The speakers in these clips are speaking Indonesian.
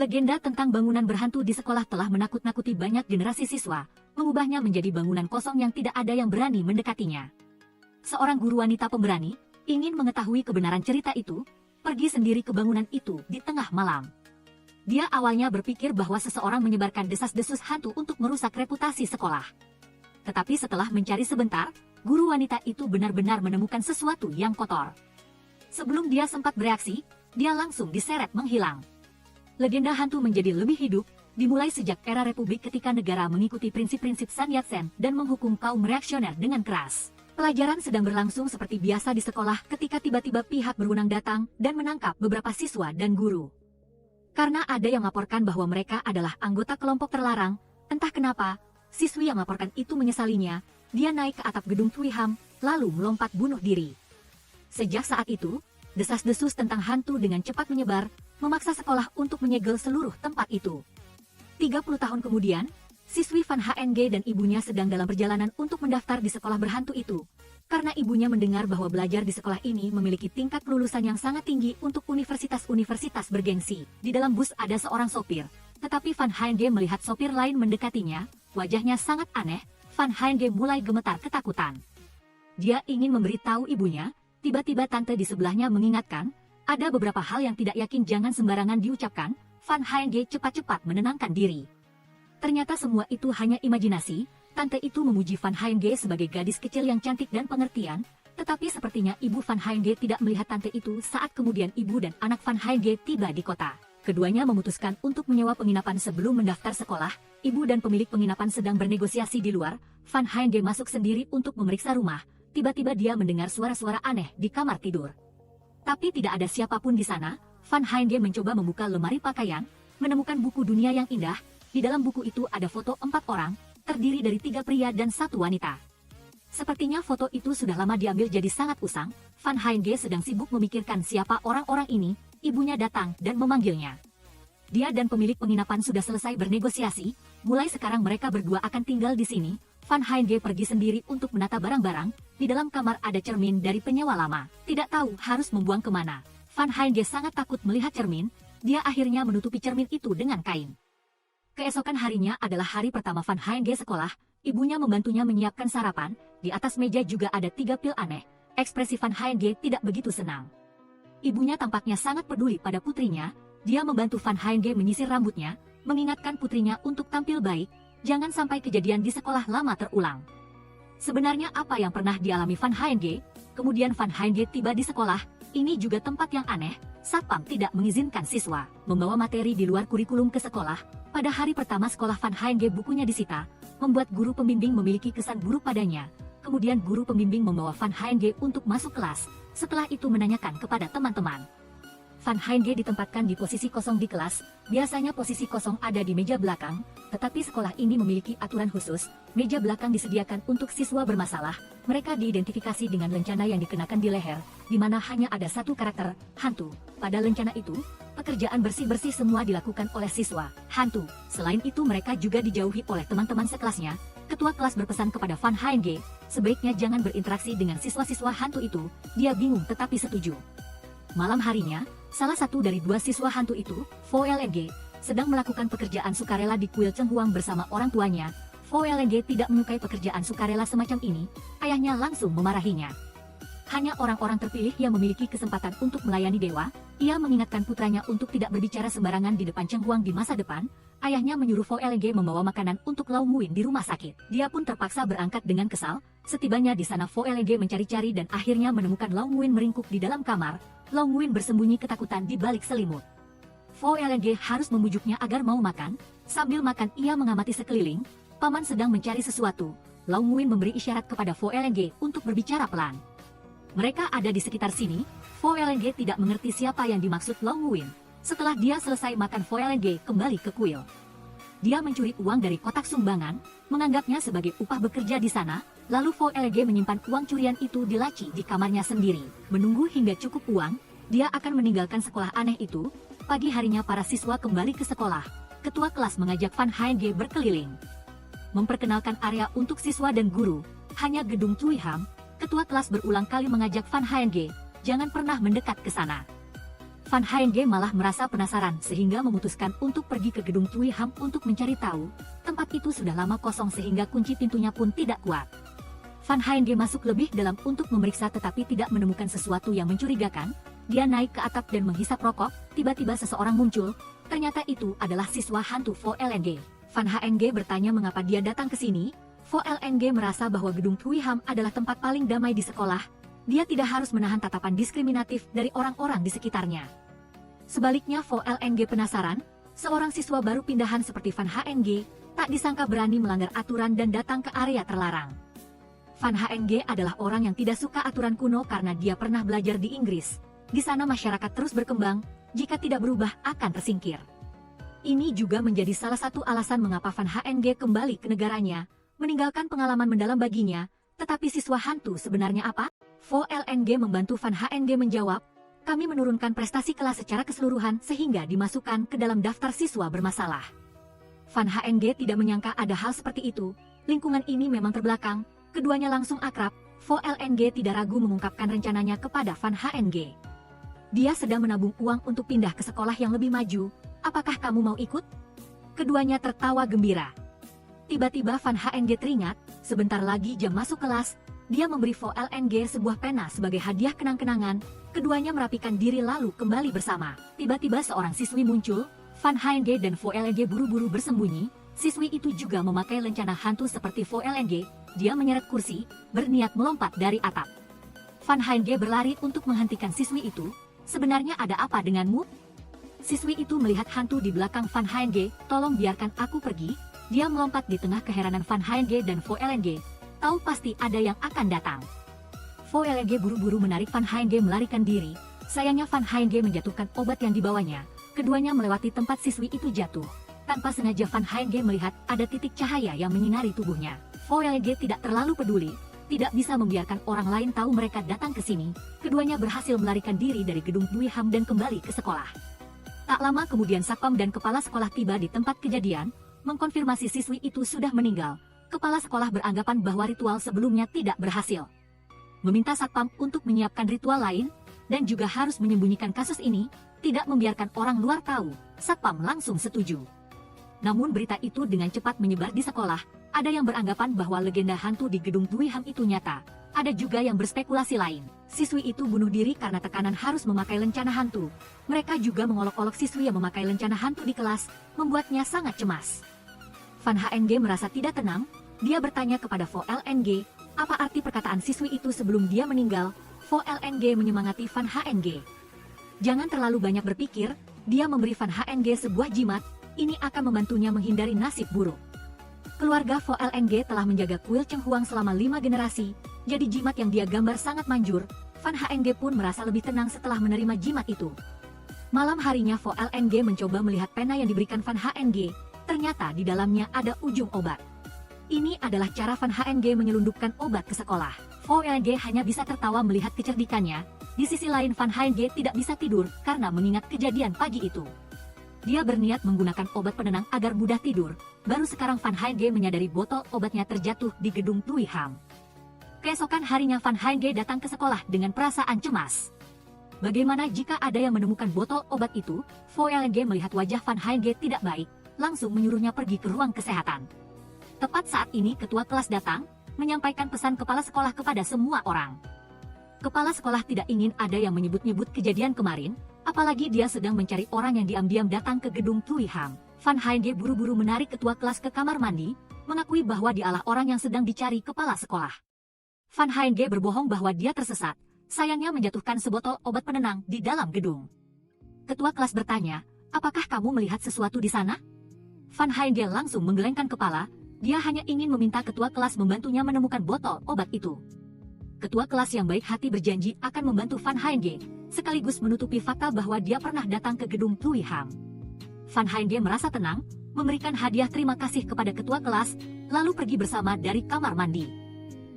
Legenda tentang bangunan berhantu di sekolah telah menakut-nakuti banyak generasi siswa, mengubahnya menjadi bangunan kosong yang tidak ada yang berani mendekatinya. Seorang guru wanita pemberani, ingin mengetahui kebenaran cerita itu, pergi sendiri ke bangunan itu di tengah malam. Dia awalnya berpikir bahwa seseorang menyebarkan desas-desus hantu untuk merusak reputasi sekolah. Tetapi setelah mencari sebentar, guru wanita itu benar-benar menemukan sesuatu yang kotor. Sebelum dia sempat bereaksi, dia langsung diseret menghilang. Legenda hantu menjadi lebih hidup, dimulai sejak era Republik ketika negara mengikuti prinsip-prinsip Sun Yat-sen dan menghukum kaum reaksioner dengan keras. Pelajaran sedang berlangsung seperti biasa di sekolah ketika tiba-tiba pihak berwenang datang dan menangkap beberapa siswa dan guru. Karena ada yang melaporkan bahwa mereka adalah anggota kelompok terlarang, entah kenapa, siswi yang melaporkan itu menyesalinya, dia naik ke atap gedung Twiham, lalu melompat bunuh diri. Sejak saat itu, desas-desus tentang hantu dengan cepat menyebar, memaksa sekolah untuk menyegel seluruh tempat itu. 30 tahun kemudian, siswi Van HNG dan ibunya sedang dalam perjalanan untuk mendaftar di sekolah berhantu itu. Karena ibunya mendengar bahwa belajar di sekolah ini memiliki tingkat kelulusan yang sangat tinggi untuk universitas-universitas bergengsi. Di dalam bus ada seorang sopir, tetapi Van HNG melihat sopir lain mendekatinya, wajahnya sangat aneh, Van HNG mulai gemetar ketakutan. Dia ingin memberitahu ibunya, tiba-tiba tante di sebelahnya mengingatkan, ada beberapa hal yang tidak yakin jangan sembarangan diucapkan. Van HNG cepat-cepat menenangkan diri. Ternyata semua itu hanya imajinasi. Tante itu memuji Van HNG sebagai gadis kecil yang cantik dan pengertian, tetapi sepertinya ibu Van HNG tidak melihat tante itu saat kemudian ibu dan anak Van HNG tiba di kota. Keduanya memutuskan untuk menyewa penginapan sebelum mendaftar sekolah. Ibu dan pemilik penginapan sedang bernegosiasi di luar. Van HNG masuk sendiri untuk memeriksa rumah. Tiba-tiba dia mendengar suara-suara aneh di kamar tidur. Tapi tidak ada siapapun di sana. Van HNG mencoba membuka lemari pakaian, menemukan buku dunia yang indah. Di dalam buku itu ada foto 4 orang, terdiri dari 3 pria dan 1 wanita. Sepertinya foto itu sudah lama diambil jadi sangat usang. Van HNG sedang sibuk memikirkan siapa orang-orang ini. Ibunya datang dan memanggilnya. Dia dan pemilik penginapan sudah selesai bernegosiasi. Mulai sekarang mereka berdua akan tinggal di sini. Van HNG pergi sendiri untuk menata barang-barang. Di dalam kamar ada cermin dari penyewa lama. Tidak tahu harus membuang kemana. Van HNG sangat takut melihat cermin. Dia akhirnya menutupi cermin itu dengan kain. Keesokan harinya adalah hari pertama Van HNG sekolah. Ibunya membantunya menyiapkan sarapan. Di atas meja juga ada 3 pil aneh. Ekspresi Van HNG tidak begitu senang. Ibunya tampaknya sangat peduli pada putrinya. Dia membantu Van HNG menyisir rambutnya, mengingatkan putrinya untuk tampil baik. Jangan sampai kejadian di sekolah lama terulang. Sebenarnya apa yang pernah dialami Van HNG? Kemudian Van HNG tiba di sekolah. Ini juga tempat yang aneh. Satpam tidak mengizinkan siswa membawa materi di luar kurikulum ke sekolah. Pada hari pertama sekolah Van HNG bukunya disita, membuat guru pembimbing memiliki kesan buruk padanya. Kemudian guru pembimbing membawa Van HNG untuk masuk kelas. Setelah itu menanyakan kepada teman-teman. Van HNG ditempatkan di posisi kosong di kelas. Biasanya posisi kosong ada di meja belakang, tetapi sekolah ini memiliki aturan khusus. Meja belakang disediakan untuk siswa bermasalah. Mereka diidentifikasi dengan lencana yang dikenakan di leher, di mana hanya ada 1 karakter, hantu. Pada lencana itu, pekerjaan bersih-bersih semua dilakukan oleh siswa hantu. Selain itu mereka juga dijauhi oleh teman-teman sekelasnya. Ketua kelas berpesan kepada Van HNG, sebaiknya jangan berinteraksi dengan siswa-siswa hantu itu. Dia bingung tetapi setuju. Malam harinya, salah satu dari 2 siswa hantu itu, Vo LNG, sedang melakukan pekerjaan sukarela di kuil Cenghuang bersama orang tuanya. Vo LNG tidak menyukai pekerjaan sukarela semacam ini. Ayahnya langsung memarahinya. Hanya orang-orang terpilih yang memiliki kesempatan untuk melayani dewa. Ia mengingatkan putranya untuk tidak berbicara sembarangan di depan Cenghuang di masa depan. Ayahnya menyuruh Vo LNG membawa makanan untuk Lau Muin di rumah sakit. Dia pun terpaksa berangkat dengan kesal. Setibanya di sana Vo LNG mencari-cari dan akhirnya menemukan Lau Muin meringkuk di dalam kamar. Lau Muin bersembunyi ketakutan di balik selimut. Vo LNG harus membujuknya agar mau makan. Sambil makan ia mengamati sekeliling. Paman sedang mencari sesuatu. Lau Muin memberi isyarat kepada Vo LNG untuk berbicara pelan. Mereka ada di sekitar sini. Vo LNG tidak mengerti siapa yang dimaksud Lau Muin. Setelah dia selesai makan, Vo LNG kembali ke kuil. Dia mencuri uang dari kotak sumbangan, menganggapnya sebagai upah bekerja di sana. Lalu Vo LNG menyimpan uang curian itu di laci di kamarnya sendiri. Menunggu hingga cukup uang, dia akan meninggalkan sekolah aneh itu. Pagi harinya para siswa kembali ke sekolah. Ketua kelas mengajak Van HNG berkeliling, memperkenalkan area untuk siswa dan guru. Hanya gedung Twiham. Ketua kelas berulang kali mengajak Van HNG, jangan pernah mendekat ke sana. Van Haenge malah merasa penasaran sehingga memutuskan untuk pergi ke gedung Tui Ham untuk mencari tahu. Tempat itu sudah lama kosong sehingga kunci pintunya pun tidak kuat. Van Haenge masuk lebih dalam untuk memeriksa tetapi tidak menemukan sesuatu yang mencurigakan. Dia naik ke atap dan menghisap rokok, tiba-tiba seseorang muncul. Ternyata itu adalah siswa hantu Vo LNG. Van Haenge bertanya mengapa dia datang ke sini. Vo LNG merasa bahwa gedung Tui Ham adalah tempat paling damai di sekolah. Dia tidak harus menahan tatapan diskriminatif dari orang-orang di sekitarnya. Sebaliknya Vo LNG penasaran, seorang siswa baru pindahan seperti Van Haenge, tak disangka berani melanggar aturan dan datang ke area terlarang. Van Haenge adalah orang yang tidak suka aturan kuno karena dia pernah belajar di Inggris. Di sana masyarakat terus berkembang, jika tidak berubah akan tersingkir. Ini juga menjadi salah satu alasan mengapa Van Haenge kembali ke negaranya, meninggalkan pengalaman mendalam baginya. Tetapi siswa hantu sebenarnya apa? Vo LNG membantu Van Haenge menjawab, kami menurunkan prestasi kelas secara keseluruhan sehingga dimasukkan ke dalam daftar siswa bermasalah. Van Haenge tidak menyangka ada hal seperti itu, lingkungan ini memang terbelakang. Keduanya langsung akrab. Vo LNG tidak ragu mengungkapkan rencananya kepada Van Haenge. Dia sedang menabung uang untuk pindah ke sekolah yang lebih maju. Apakah kamu mau ikut? Keduanya tertawa gembira. Tiba-tiba Van Haenge teringat, sebentar lagi jam masuk kelas. Dia memberi Vo LNG sebuah pena sebagai hadiah kenang-kenangan. Keduanya merapikan diri lalu kembali bersama. Tiba-tiba seorang siswi muncul. Van Haenge dan Vo LNG buru-buru bersembunyi. Siswi itu juga memakai lencana hantu seperti Vo LNG. Dia menyeret kursi, berniat melompat dari atap. Van Haenge berlari untuk menghentikan siswi itu. Sebenarnya ada apa denganmu? Siswi itu melihat hantu di belakang Van Haenge. Tolong biarkan aku pergi. Dia melompat di tengah keheranan Van Haenge dan Vo LNG. Tahu pasti ada yang akan datang. Vo LNG buru-buru menarik Van Haenge melarikan diri. Sayangnya Van Haenge menjatuhkan obat yang dibawanya. Keduanya melewati tempat siswi itu jatuh. Tanpa sengaja Van Haenge melihat ada titik cahaya yang menyinari tubuhnya. Vo LNG tidak terlalu peduli, tidak bisa membiarkan orang lain tahu mereka datang ke sini. Keduanya berhasil melarikan diri dari gedung Tui Ham dan kembali ke sekolah. Tak lama kemudian Satpam dan kepala sekolah tiba di tempat kejadian, mengkonfirmasi siswi itu sudah meninggal. Kepala sekolah beranggapan bahwa ritual sebelumnya tidak berhasil. Meminta Satpam untuk menyiapkan ritual lain, dan juga harus menyembunyikan kasus ini, tidak membiarkan orang luar tahu. Satpam langsung setuju. Namun berita itu dengan cepat menyebar di sekolah. Ada yang beranggapan bahwa legenda hantu di gedung Tui Ham itu nyata. Ada juga yang berspekulasi lain. Siswi itu bunuh diri karena tekanan harus memakai lencana hantu. Mereka juga mengolok-olok siswi yang memakai lencana hantu di kelas, membuatnya sangat cemas. Van Haenge merasa tidak tenang. Dia bertanya kepada Vo LNG, apa arti perkataan siswi itu sebelum dia meninggal. Vo LNG menyemangati Van Haenge. Jangan terlalu banyak berpikir, dia memberi Van Haenge sebuah jimat. Ini akan membantunya menghindari nasib buruk. Keluarga Vo LNG telah menjaga kuil Cheng Huang selama 5 generasi, jadi jimat yang dia gambar sangat manjur. Van Haenge pun merasa lebih tenang setelah menerima jimat itu. Malam harinya Vo LNG mencoba melihat pena yang diberikan Van Haenge, ternyata di dalamnya ada ujung obat. Ini adalah cara Van Haenge menyelundupkan obat ke sekolah. Vo LNG hanya bisa tertawa melihat kecerdikannya. Di sisi lain Van Haenge tidak bisa tidur karena mengingat kejadian pagi itu. Dia berniat menggunakan obat penenang agar mudah tidur. Baru sekarang Van Haenge menyadari botol obatnya terjatuh di gedung Tui Ham. Keesokan harinya Van Haenge datang ke sekolah dengan perasaan cemas. Bagaimana jika ada yang menemukan botol obat itu? Vo LNG melihat wajah Van Haenge tidak baik, langsung menyuruhnya pergi ke ruang kesehatan. Tepat saat ini ketua kelas datang, menyampaikan pesan kepala sekolah kepada semua orang. Kepala sekolah tidak ingin ada yang menyebut-nyebut kejadian kemarin, apalagi dia sedang mencari orang yang diam-diam datang ke gedung Tui Ham. Van Haenge buru-buru menarik ketua kelas ke kamar mandi, mengakui bahwa dialah orang yang sedang dicari kepala sekolah. Van Haenge berbohong bahwa dia tersesat, sayangnya menjatuhkan sebotol obat penenang di dalam gedung. Ketua kelas bertanya, apakah kamu melihat sesuatu di sana? Van Haenge langsung menggelengkan kepala, dia hanya ingin meminta ketua kelas membantunya menemukan botol obat itu. Ketua kelas yang baik hati berjanji akan membantu Van Haenge, sekaligus menutupi fakta bahwa dia pernah datang ke gedung Tui Ham. Van Haenge merasa tenang, memberikan hadiah terima kasih kepada ketua kelas, lalu pergi bersama dari kamar mandi.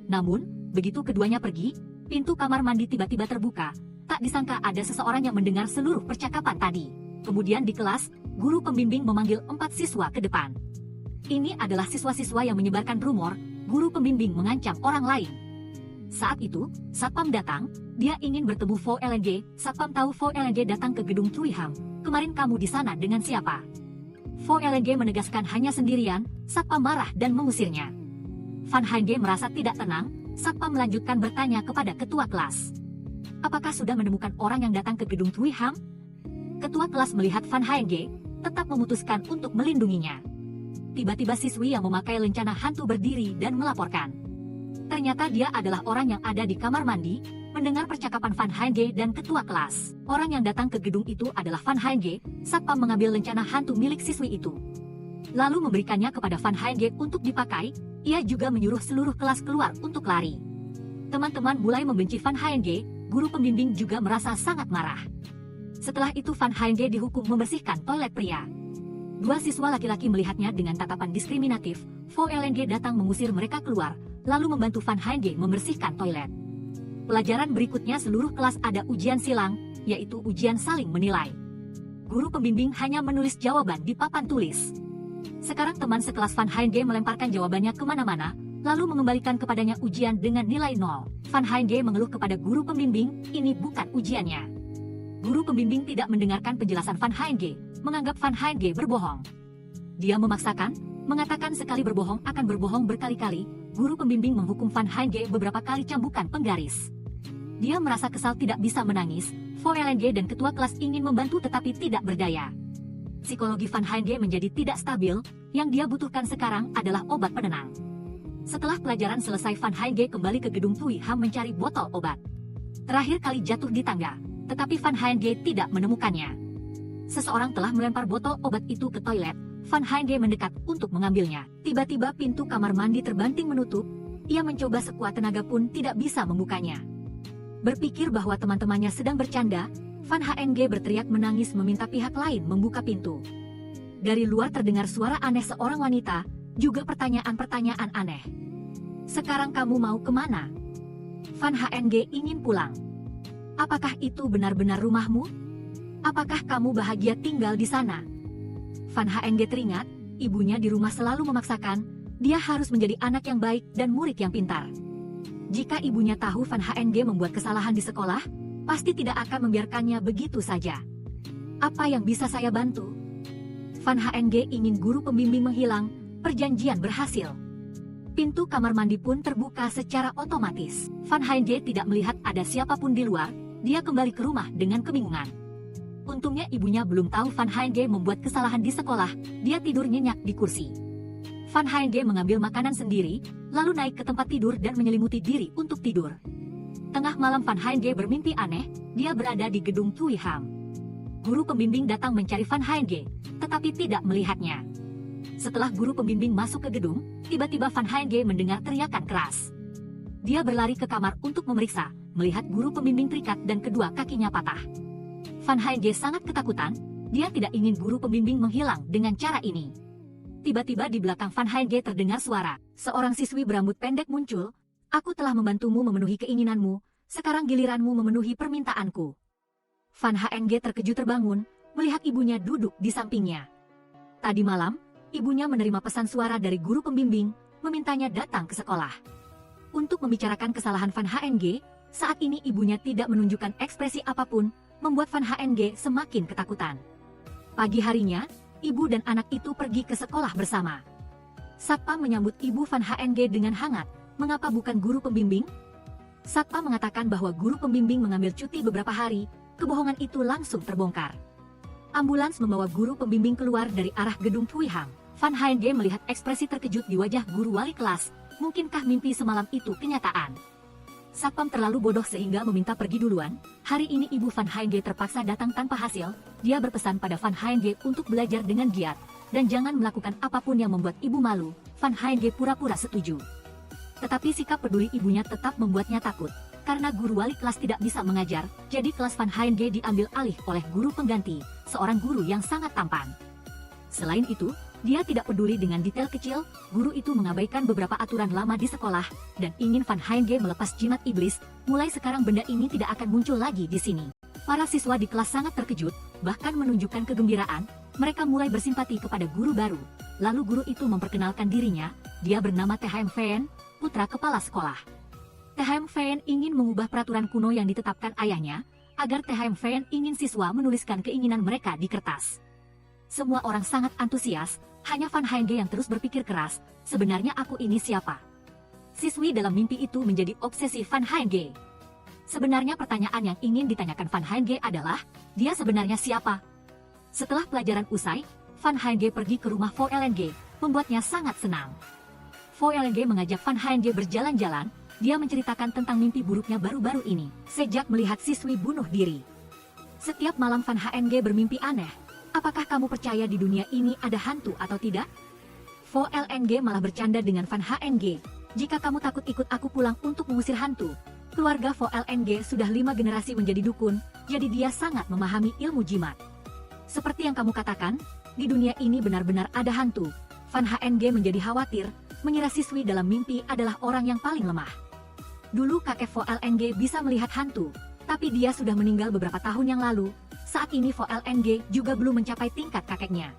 Namun, begitu keduanya pergi, pintu kamar mandi tiba-tiba terbuka. Tak disangka ada seseorang yang mendengar seluruh percakapan tadi. Kemudian di kelas, guru pembimbing memanggil 4 siswa ke depan. Ini adalah siswa-siswa yang menyebarkan rumor, guru pembimbing mengancam orang lain. Saat itu, Satpam datang, dia ingin bertemu Vo LNG. Satpam tahu Vo LNG datang ke gedung Tuiham. Kemarin kamu di sana dengan siapa? Vo LNG menegaskan hanya sendirian. Satpam marah dan mengusirnya. Van Haenge merasa tidak tenang. Satpam melanjutkan bertanya kepada ketua kelas. Apakah sudah menemukan orang yang datang ke gedung Tuiham? Ketua kelas melihat Van Haenge, tetap memutuskan untuk melindunginya. Tiba-tiba siswi yang memakai lencana hantu berdiri dan melaporkan. Ternyata dia adalah orang yang ada di kamar mandi, mendengar percakapan Van Haenge dan ketua kelas. Orang yang datang ke gedung itu adalah Van Haenge. Satpam mengambil lencana hantu milik siswi itu, lalu memberikannya kepada Van Haenge untuk dipakai. Ia juga menyuruh seluruh kelas keluar untuk lari. Teman-teman mulai membenci Van Haenge, guru pembimbing juga merasa sangat marah. Setelah itu Van Haenge dihukum membersihkan toilet pria. Dua siswa laki-laki melihatnya dengan tatapan diskriminatif. Vo LNG datang mengusir mereka keluar, lalu membantu Van Haenge membersihkan toilet. Pelajaran berikutnya seluruh kelas ada ujian silang, yaitu ujian saling menilai. Guru pembimbing hanya menulis jawaban di papan tulis. Sekarang teman sekelas Van Haenge melemparkan jawabannya kemana-mana, lalu mengembalikan kepadanya ujian dengan nilai 0. Van Haenge mengeluh kepada guru pembimbing, ini bukan ujiannya. Guru pembimbing tidak mendengarkan penjelasan Van Haenge, menganggap Van Haenge berbohong. Dia memaksakan, mengatakan sekali berbohong akan berbohong berkali-kali. Guru pembimbing menghukum Van Haenge beberapa kali cambukan penggaris. Dia merasa kesal tidak bisa menangis. Vo LNG dan ketua kelas ingin membantu tetapi tidak berdaya. Psikologi Van Haenge menjadi tidak stabil, yang dia butuhkan sekarang adalah obat penenang. Setelah pelajaran selesai Van Haenge kembali ke gedung Tuiham mencari botol obat. Terakhir kali jatuh di tangga, tetapi Van Haenge tidak menemukannya. Seseorang telah melempar botol obat itu ke toilet. Van Haenge mendekat untuk mengambilnya. Tiba-tiba pintu kamar mandi terbanting menutup. Ia mencoba sekuat tenaga pun tidak bisa membukanya. Berpikir bahwa teman-temannya sedang bercanda, Van Haenge berteriak menangis meminta pihak lain membuka pintu. Dari luar terdengar suara aneh seorang wanita, juga pertanyaan-pertanyaan aneh. Sekarang kamu mau kemana? Van Haenge ingin pulang. Apakah itu benar-benar rumahmu? Apakah kamu bahagia tinggal di sana? Van Haenge teringat, ibunya di rumah selalu memaksakan, dia harus menjadi anak yang baik dan murid yang pintar. Jika ibunya tahu Van Haenge membuat kesalahan di sekolah, pasti tidak akan membiarkannya begitu saja. Apa yang bisa saya bantu? Van Haenge ingin guru pembimbing menghilang, perjanjian berhasil. Pintu kamar mandi pun terbuka secara otomatis. Van Haenge tidak melihat ada siapapun di luar, dia kembali ke rumah dengan kebingungan. Untungnya ibunya belum tahu Van Haenge membuat kesalahan di sekolah, dia tidur nyenyak di kursi. Van Haenge mengambil makanan sendiri, lalu naik ke tempat tidur dan menyelimuti diri untuk tidur. Tengah malam Van Haenge bermimpi aneh, dia berada di gedung Tuiham. Guru pembimbing datang mencari Van Haenge, tetapi tidak melihatnya. Setelah guru pembimbing masuk ke gedung, tiba-tiba Van Haenge mendengar teriakan keras. Dia berlari ke kamar untuk memeriksa, melihat guru pembimbing terikat dan kedua kakinya patah. Van Haenge sangat ketakutan, dia tidak ingin guru pembimbing menghilang dengan cara ini. Tiba-tiba di belakang Van Haenge terdengar suara, seorang siswi berambut pendek muncul, aku telah membantumu memenuhi keinginanmu, sekarang giliranmu memenuhi permintaanku. Van Haenge terkejut terbangun, melihat ibunya duduk di sampingnya. Tadi malam, ibunya menerima pesan suara dari guru pembimbing, memintanya datang ke sekolah. Untuk membicarakan kesalahan Van Haenge, saat ini ibunya tidak menunjukkan ekspresi apapun, membuat Van Haenge semakin ketakutan. Pagi harinya, ibu dan anak itu pergi ke sekolah bersama. Satpam menyambut ibu Van Haenge dengan hangat, mengapa bukan guru pembimbing? Satpam mengatakan bahwa guru pembimbing mengambil cuti beberapa hari, kebohongan itu langsung terbongkar. Ambulans membawa guru pembimbing keluar dari arah gedung Tuiham. Van Haenge melihat ekspresi terkejut di wajah guru wali kelas, mungkinkah mimpi semalam itu kenyataan? Satpam terlalu bodoh sehingga meminta pergi duluan. Hari ini ibu Van Haenge terpaksa datang tanpa hasil. Dia berpesan pada Van Haenge untuk belajar dengan giat, dan jangan melakukan apapun yang membuat ibu malu. Van Haenge pura-pura setuju. Tetapi sikap peduli ibunya tetap membuatnya takut. Karena guru wali kelas tidak bisa mengajar, jadi kelas Van Haenge diambil alih oleh guru pengganti, seorang guru yang sangat tampan. Selain itu, dia tidak peduli dengan detail kecil, guru itu mengabaikan beberapa aturan lama di sekolah, dan ingin Van Haenge melepas jimat iblis, mulai sekarang benda ini tidak akan muncul lagi di sini. Para siswa di kelas sangat terkejut, bahkan menunjukkan kegembiraan, mereka mulai bersimpati kepada guru baru. Lalu guru itu memperkenalkan dirinya, dia bernama THM Fen, putra kepala sekolah. THM ingin mengubah peraturan kuno yang ditetapkan ayahnya, agar THM ingin siswa menuliskan keinginan mereka di kertas. Semua orang sangat antusias, hanya Van Haenge yang terus berpikir keras, sebenarnya aku ini siapa? Siswi dalam mimpi itu menjadi obsesi Van Haenge. Sebenarnya pertanyaan yang ingin ditanyakan Van Haenge adalah, dia sebenarnya siapa? Setelah pelajaran usai, Van Haenge pergi ke rumah Vo Leng, membuatnya sangat senang. Vo Leng mengajak Van Haenge berjalan-jalan, dia menceritakan tentang mimpi buruknya baru-baru ini, sejak melihat siswi bunuh diri. Setiap malam Van Haenge bermimpi aneh. Apakah kamu percaya di dunia ini ada hantu atau tidak? Vo Leng malah bercanda dengan Van Haenge. Jika kamu takut ikut aku pulang untuk mengusir hantu. Keluarga Vo Leng sudah 5 generasi menjadi dukun, jadi dia sangat memahami ilmu jimat. Seperti yang kamu katakan, di dunia ini benar-benar ada hantu. Van Haenge menjadi khawatir, mengira siswi dalam mimpi adalah orang yang paling lemah. Dulu kakek Vo Leng bisa melihat hantu, tapi dia sudah meninggal beberapa tahun yang lalu. Saat ini Vo Leng juga belum mencapai tingkat kakeknya.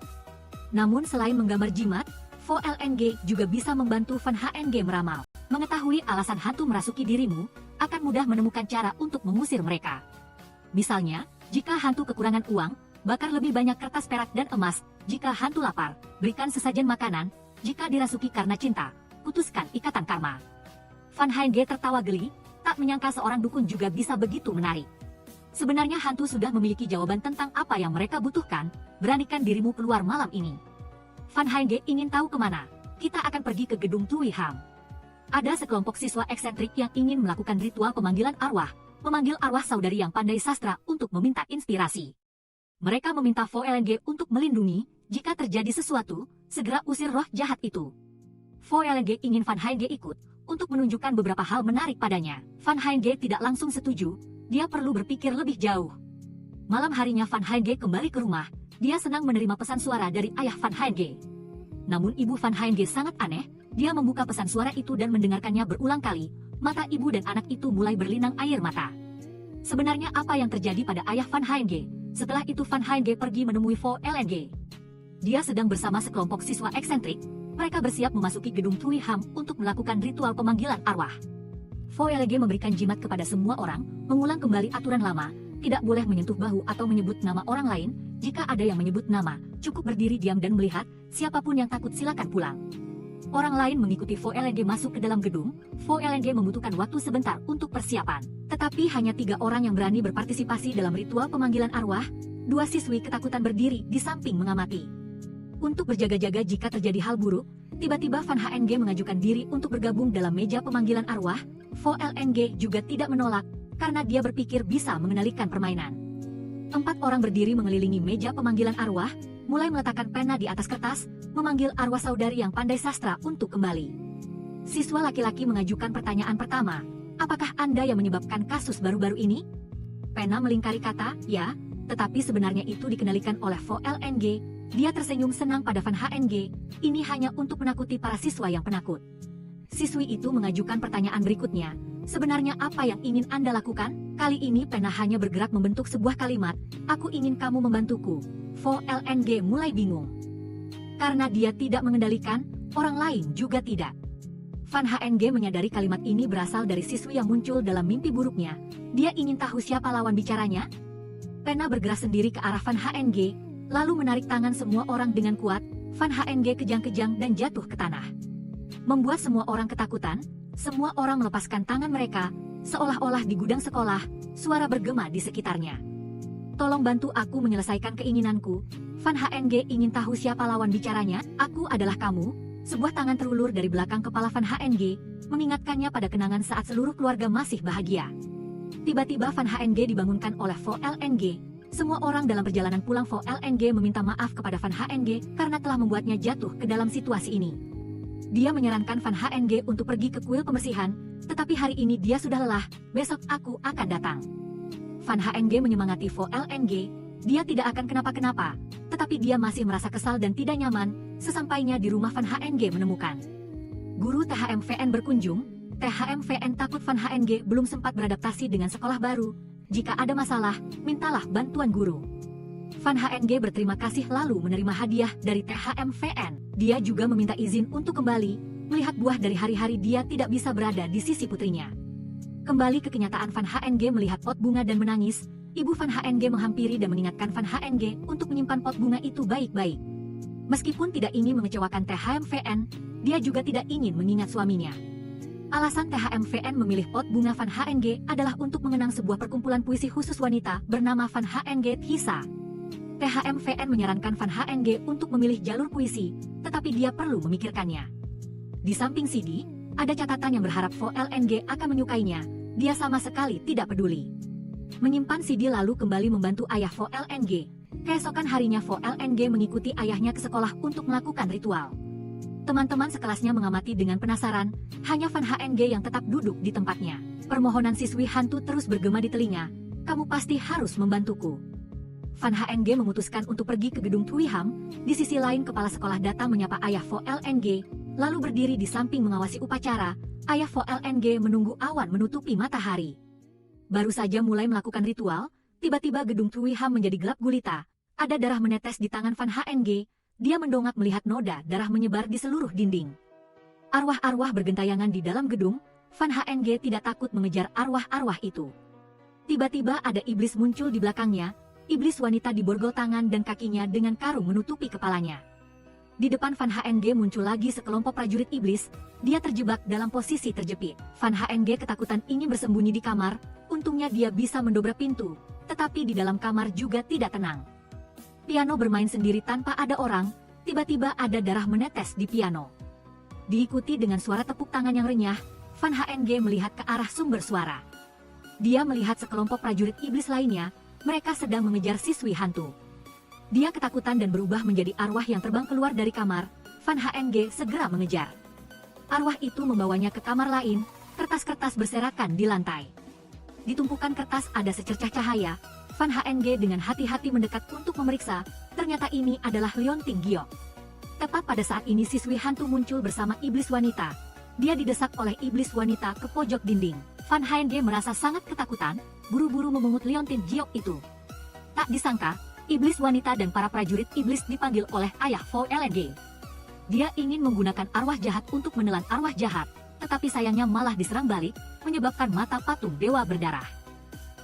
Namun selain menggambar jimat, Vo Leng juga bisa membantu Van Haenge meramal. Mengetahui alasan hantu merasuki dirimu, akan mudah menemukan cara untuk mengusir mereka. Misalnya, jika hantu kekurangan uang, bakar lebih banyak kertas perak dan emas. Jika hantu lapar, berikan sesajen makanan. Jika dirasuki karena cinta, putuskan ikatan karma. Van Haenge tertawa geli, tak menyangka seorang dukun juga bisa begitu menarik. Sebenarnya hantu sudah memiliki jawaban tentang apa yang mereka butuhkan, beranikan dirimu keluar malam ini. Van Haenge ingin tahu kemana. Kita akan pergi ke gedung Tui Ham. Ada sekelompok siswa eksentrik yang ingin melakukan ritual pemanggilan arwah, memanggil arwah saudari yang pandai sastra untuk meminta inspirasi. Mereka meminta Vo Leng untuk melindungi, jika terjadi sesuatu, segera usir roh jahat itu. Vo Leng ingin Van Haenge ikut, untuk menunjukkan beberapa hal menarik padanya. Van Haenge tidak langsung setuju, dia perlu berpikir lebih jauh. Malam harinya Van Haenge kembali ke rumah, dia senang menerima pesan suara dari ayah Van Haenge. Namun ibu Van Haenge sangat aneh, dia membuka pesan suara itu dan mendengarkannya berulang kali, mata ibu dan anak itu mulai berlinang air mata. Sebenarnya apa yang terjadi pada ayah Van Haenge? Setelah itu Van Haenge pergi menemui Vo Leng. Dia sedang bersama sekelompok siswa eksentrik. Mereka bersiap memasuki gedung Tui Ham untuk melakukan ritual pemanggilan arwah. Vo Leng memberikan jimat kepada semua orang, mengulang kembali aturan lama, tidak boleh menyentuh bahu atau menyebut nama orang lain. Jika ada yang menyebut nama, cukup berdiri diam dan melihat, siapapun yang takut silakan pulang. Orang lain mengikuti Vo Leng masuk ke dalam gedung. Vo Leng membutuhkan waktu sebentar untuk persiapan. Tetapi hanya 3 orang yang berani berpartisipasi dalam ritual pemanggilan arwah. 2 siswi ketakutan berdiri di samping mengamati. Untuk berjaga-jaga jika terjadi hal buruk, tiba-tiba Van Haenge mengajukan diri untuk bergabung dalam meja pemanggilan arwah. Vo Leng juga tidak menolak, karena dia berpikir bisa mengendalikan permainan. 4 orang berdiri mengelilingi meja pemanggilan arwah, mulai meletakkan pena di atas kertas, memanggil arwah saudari yang pandai sastra untuk kembali. Siswa laki-laki mengajukan pertanyaan pertama, apakah Anda yang menyebabkan kasus baru-baru ini? Pena melingkari kata, ya, tetapi sebenarnya itu dikendalikan oleh Vo Leng. Dia tersenyum senang pada Van Haenge, ini hanya untuk menakuti para siswa yang penakut. Siswi itu mengajukan pertanyaan berikutnya, sebenarnya apa yang ingin Anda lakukan? Kali ini pena hanya bergerak membentuk sebuah kalimat, aku ingin kamu membantuku. Vo Leng mulai bingung. Karena dia tidak mengendalikan, orang lain juga tidak. Van Haenge menyadari kalimat ini berasal dari siswi yang muncul dalam mimpi buruknya. Dia ingin tahu siapa lawan bicaranya. Pena bergerak sendiri ke arah Van Haenge, lalu menarik tangan semua orang dengan kuat. Van Haenge kejang-kejang dan jatuh ke tanah. Membuat semua orang ketakutan, semua orang melepaskan tangan mereka, seolah-olah di gudang sekolah, suara bergema di sekitarnya. Tolong bantu aku menyelesaikan keinginanku. Van Haenge ingin tahu siapa lawan bicaranya. Aku adalah kamu. Sebuah tangan terulur dari belakang kepala Van Haenge, mengingatkannya pada kenangan saat seluruh keluarga masih bahagia. Tiba-tiba Van Haenge dibangunkan oleh Vo Leng. Semua orang dalam perjalanan pulang Vo Leng meminta maaf kepada Van Haenge karena telah membuatnya jatuh ke dalam situasi ini. Dia menyarankan Van Haenge untuk pergi ke kuil pembersihan, tetapi hari ini dia sudah lelah, besok aku akan datang. Van Haenge menyemangati Vo Leng, dia tidak akan kenapa-kenapa, tetapi dia masih merasa kesal dan tidak nyaman. Sesampainya di rumah Van Haenge menemukan guru THM berkunjung. THM takut Van Haenge belum sempat beradaptasi dengan sekolah baru. Jika ada masalah, mintalah bantuan guru. Van Haenge berterima kasih lalu menerima hadiah dari THM. Dia juga meminta izin untuk kembali, melihat buah dari hari-hari dia tidak bisa berada di sisi putrinya. Kembali ke kenyataan, Van HNG melihat pot bunga dan menangis. Ibu Van HNG menghampiri dan mengingatkan Van HNG untuk menyimpan pot bunga itu baik-baik. Meskipun tidak ingin mengecewakan THMVN, dia juga tidak ingin mengingat suaminya. Alasan THMVN memilih pot bunga Van HNG adalah untuk mengenang sebuah perkumpulan puisi khusus wanita bernama Van HNG Hisa. THMVN menyarankan Van HNG untuk memilih jalur puisi, tetapi dia perlu memikirkannya. Di samping CD, ada catatan yang berharap Vo LNG akan menyukainya. Dia sama sekali tidak peduli. Menyimpan CD lalu kembali membantu ayah Vo LNG. Keesokan harinya Vo LNG mengikuti ayahnya ke sekolah untuk melakukan ritual. Teman-teman sekelasnya mengamati dengan penasaran, hanya Van HNG yang tetap duduk di tempatnya. Permohonan siswi hantu terus bergema di telinga, "Kamu pasti harus membantuku." Van HNG memutuskan untuk pergi ke gedung Tuiham. Di sisi lain, kepala sekolah datang menyapa ayah Vo LNG, lalu berdiri di samping mengawasi upacara. Ayah Vo LNG menunggu awan menutupi matahari. Baru saja mulai melakukan ritual, tiba-tiba gedung Tuiham menjadi gelap gulita. Ada darah menetes di tangan Van HNG. Dia mendongak melihat noda darah menyebar di seluruh dinding. Arwah-arwah bergentayangan di dalam gedung. Van HNG tidak takut mengejar arwah-arwah itu. Tiba-tiba ada iblis muncul di belakangnya. Iblis wanita diborgol tangan dan kakinya dengan karung menutupi kepalanya. Di depan Van HNG muncul lagi sekelompok prajurit iblis. Dia terjebak dalam posisi terjepit. Van HNG ketakutan ingin bersembunyi di kamar. Untungnya dia bisa mendobrak pintu, tetapi di dalam kamar juga tidak tenang. Piano bermain sendiri tanpa ada orang. Tiba-tiba ada darah menetes di piano. Diikuti dengan suara tepuk tangan yang renyah, Van HNG melihat ke arah sumber suara. Dia melihat sekelompok prajurit iblis lainnya. Mereka sedang mengejar siswi hantu. Dia ketakutan dan berubah menjadi arwah yang terbang keluar dari kamar. Van HNG segera mengejar. Arwah itu membawanya ke kamar lain. Kertas-kertas berserakan di lantai. Di tumpukan kertas ada secercah cahaya. Van HNG dengan hati-hati mendekat untuk memeriksa. Ternyata ini adalah Liontin Giok. Tepat pada saat ini siswi hantu muncul bersama iblis wanita. Dia didesak oleh iblis wanita ke pojok dinding. Van HNG merasa sangat ketakutan, buru-buru memungut Liontin Giok itu. Tak disangka, iblis wanita dan para prajurit iblis dipanggil oleh ayah Vo LNG. Dia ingin menggunakan arwah jahat untuk menelan arwah jahat, tetapi sayangnya malah diserang balik, menyebabkan mata patung dewa berdarah.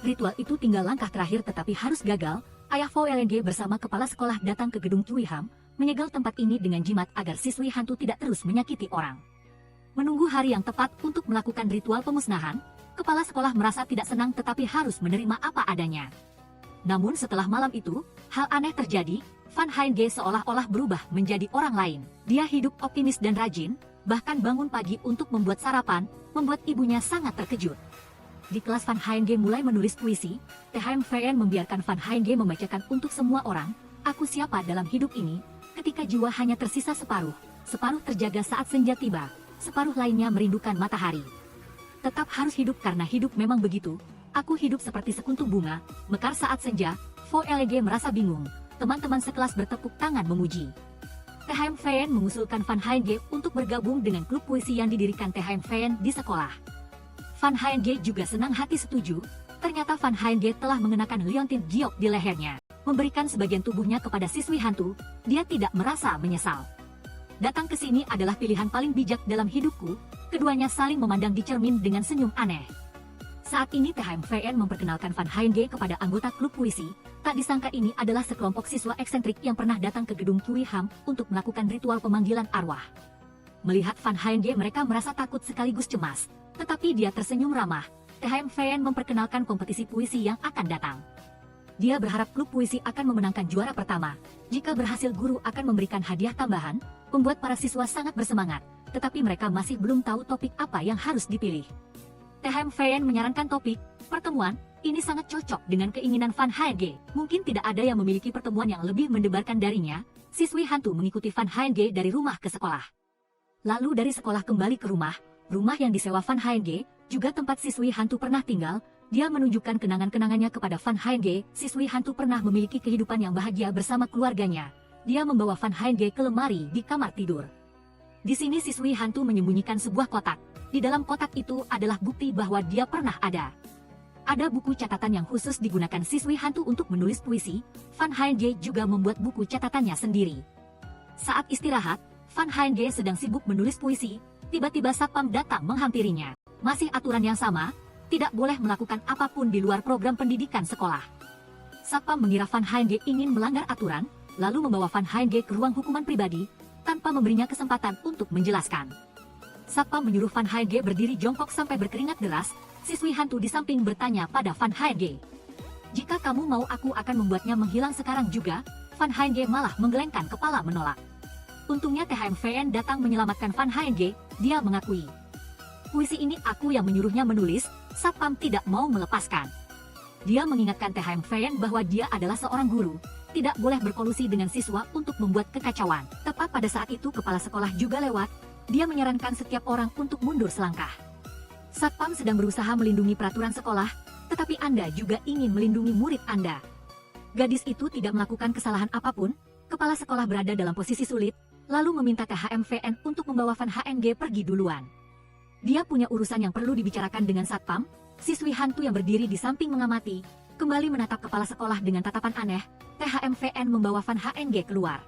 Ritual itu tinggal langkah terakhir tetapi harus gagal. Ayah Vo LNG bersama kepala sekolah datang ke gedung Tuiham, menyegel tempat ini dengan jimat agar siswi hantu tidak terus menyakiti orang. Menunggu hari yang tepat untuk melakukan ritual pemusnahan, kepala sekolah merasa tidak senang tetapi harus menerima apa adanya. Namun setelah malam itu, hal aneh terjadi. Van HNG seolah-olah berubah menjadi orang lain. Dia hidup optimis dan rajin, bahkan bangun pagi untuk membuat sarapan, membuat ibunya sangat terkejut. Di kelas Van HNG mulai menulis puisi. THMVN membiarkan Van HNG membacakan untuk semua orang. "Aku siapa dalam hidup ini, ketika jiwa hanya tersisa separuh. Separuh terjaga saat senja tiba, separuh lainnya merindukan matahari. Tetap harus hidup karena hidup memang begitu. Aku hidup seperti sekuntum bunga, mekar saat senja." Vo LNG merasa bingung. Teman-teman sekelas bertepuk tangan memuji. THMVN mengusulkan Van HNG untuk bergabung dengan klub puisi yang didirikan THMVN di sekolah. Van HNG juga senang hati setuju. Ternyata Van HNG telah mengenakan Liontin Giok di lehernya, memberikan sebagian tubuhnya kepada siswi hantu. Dia tidak merasa menyesal. "Datang ke sini adalah pilihan paling bijak dalam hidupku." Keduanya saling memandang di cermin dengan senyum aneh. Saat ini THMVN memperkenalkan Van HNG kepada anggota klub puisi. Tak disangka ini adalah sekelompok siswa eksentrik yang pernah datang ke gedung Tuiham untuk melakukan ritual pemanggilan arwah. Melihat Van HNG mereka merasa takut sekaligus cemas. Tetapi dia tersenyum ramah. THMVN memperkenalkan kompetisi puisi yang akan datang. Dia berharap klub puisi akan memenangkan juara pertama. Jika berhasil guru akan memberikan hadiah tambahan, membuat para siswa sangat bersemangat. Tetapi mereka masih belum tahu topik apa yang harus dipilih. THMVN menyarankan topik, "Pertemuan." Ini sangat cocok dengan keinginan Van HNG. Mungkin tidak ada yang memiliki pertemuan yang lebih mendebarkan darinya. Siswi hantu mengikuti Van HNG dari rumah ke sekolah. Lalu dari sekolah kembali ke rumah yang disewa Van HNG, juga tempat siswi hantu pernah tinggal. Dia menunjukkan kenangan-kenangannya kepada Van HNG. Siswi hantu pernah memiliki kehidupan yang bahagia bersama keluarganya. Dia membawa Van HNG ke lemari di kamar tidur. Di sini siswi hantu menyembunyikan sebuah kotak. Di dalam kotak itu adalah bukti bahwa dia pernah ada. Ada buku catatan yang khusus digunakan siswi hantu untuk menulis puisi. Van HNG juga membuat buku catatannya sendiri. Saat istirahat, Van HNG sedang sibuk menulis puisi. Tiba-tiba satpam datang menghampirinya. "Masih aturan yang sama?" tidak boleh melakukan apapun di luar program pendidikan sekolah. Satpam mengira Van Haenge ingin melanggar aturan, lalu membawa Van Haenge ke ruang hukuman pribadi, tanpa memberinya kesempatan untuk menjelaskan. Satpam menyuruh Van Haenge berdiri jongkok sampai berkeringat deras. Siswi hantu di samping bertanya pada Van Haenge, "Jika kamu mau, aku akan membuatnya menghilang sekarang juga." Van Haenge malah menggelengkan kepala menolak. Untungnya THMVN datang menyelamatkan Van Haenge. Dia mengakui, "Puisi ini aku yang menyuruhnya menulis." Satpam tidak mau melepaskan. Dia mengingatkan THMVN bahwa dia adalah seorang guru, tidak boleh berkolusi dengan siswa untuk membuat kekacauan. Tepat pada saat itu kepala sekolah juga lewat. Dia menyarankan setiap orang untuk mundur selangkah. Satpam sedang berusaha melindungi peraturan sekolah, tetapi Anda juga ingin melindungi murid Anda. Gadis itu tidak melakukan kesalahan apapun. Kepala sekolah berada dalam posisi sulit, lalu meminta THMVN untuk membawa Van Haenge pergi duluan. Dia punya urusan yang perlu dibicarakan dengan Satpam. Siswi hantu yang berdiri di samping mengamati, kembali menatap kepala sekolah dengan tatapan aneh. THMVN membawa Van Haenge keluar.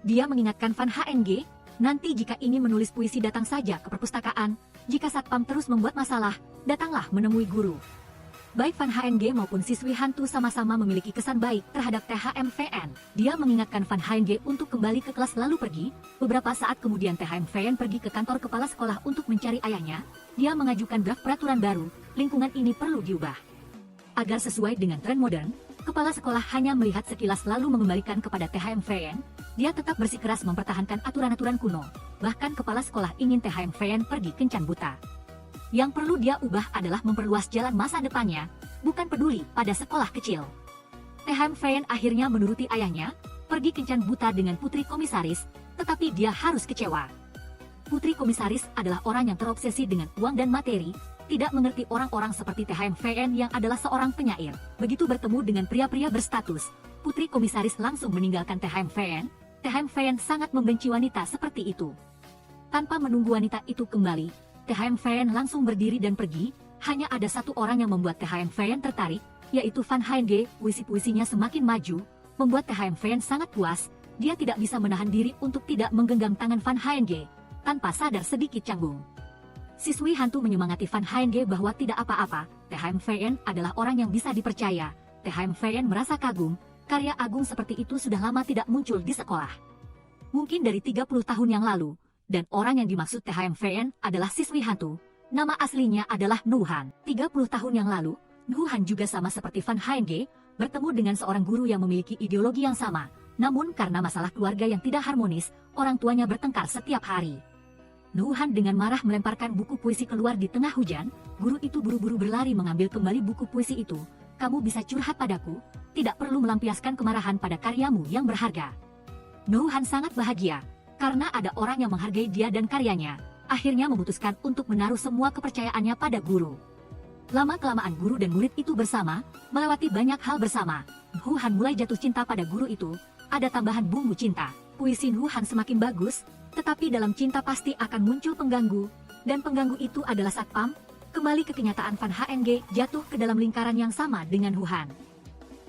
Dia mengingatkan Van Haenge, nanti jika ingin menulis puisi datang saja ke perpustakaan. Jika Satpam terus membuat masalah, datanglah menemui guru. Baik Van Haenge maupun siswi hantu sama-sama memiliki kesan baik terhadap THMVN. Dia mengingatkan Van Haenge untuk kembali ke kelas lalu pergi. Beberapa saat kemudian THMVN pergi ke kantor kepala sekolah untuk mencari ayahnya. Dia mengajukan draft peraturan baru. Lingkungan ini perlu diubah agar sesuai dengan tren modern. Kepala sekolah hanya melihat sekilas lalu mengembalikan kepada THMVN. Dia tetap bersikeras mempertahankan aturan-aturan kuno. Bahkan kepala sekolah ingin THMVN pergi kencan buta. Yang perlu dia ubah adalah memperluas jalan masa depannya, bukan peduli pada sekolah kecil. THMVN akhirnya menuruti ayahnya, pergi kencan buta dengan putri komisaris, tetapi dia harus kecewa. Putri komisaris adalah orang yang terobsesi dengan uang dan materi, tidak mengerti orang-orang seperti THMVN yang adalah seorang penyair. Begitu bertemu dengan pria-pria berstatus, putri komisaris langsung meninggalkan THMVN. THMVN sangat membenci wanita seperti itu. Tanpa menunggu wanita itu kembali, THMVN langsung berdiri dan pergi. Hanya ada satu orang yang membuat THMVN tertarik, yaitu Van Haenge. Puisi-puisinya semakin maju, membuat THMVN sangat puas. Dia tidak bisa menahan diri untuk tidak menggenggam tangan Van Haenge, tanpa sadar sedikit canggung. Siswi hantu menyemangati Van Haenge bahwa tidak apa-apa, THMVN adalah orang yang bisa dipercaya. THMVN merasa kagum, karya agung seperti itu sudah lama tidak muncul di sekolah. Mungkin dari 30 tahun yang lalu. Dan orang yang dimaksud THMVN adalah siswi hantu. Nama aslinya adalah Nuhan. 30 tahun yang lalu, Nuhan juga sama seperti Van Haenge, bertemu dengan seorang guru yang memiliki ideologi yang sama. Namun karena masalah keluarga yang tidak harmonis, orang tuanya bertengkar setiap hari. Nuhan dengan marah melemparkan buku puisi keluar di tengah hujan. Guru itu buru-buru berlari mengambil kembali buku puisi itu. "Kamu bisa curhat padaku, tidak perlu melampiaskan kemarahan pada karyamu yang berharga." Nuhan sangat bahagia karena ada orang yang menghargai dia dan karyanya. Akhirnya memutuskan untuk menaruh semua kepercayaannya pada guru. Lama-kelamaan guru dan murid itu bersama, melewati banyak hal bersama. Nuhan mulai jatuh cinta pada guru itu. Ada tambahan bumbu cinta. Puisi Nuhan semakin bagus, tetapi dalam cinta pasti akan muncul pengganggu. Dan pengganggu itu adalah Satpam. Kembali ke kenyataan, Van Haenge jatuh ke dalam lingkaran yang sama dengan Nuhan.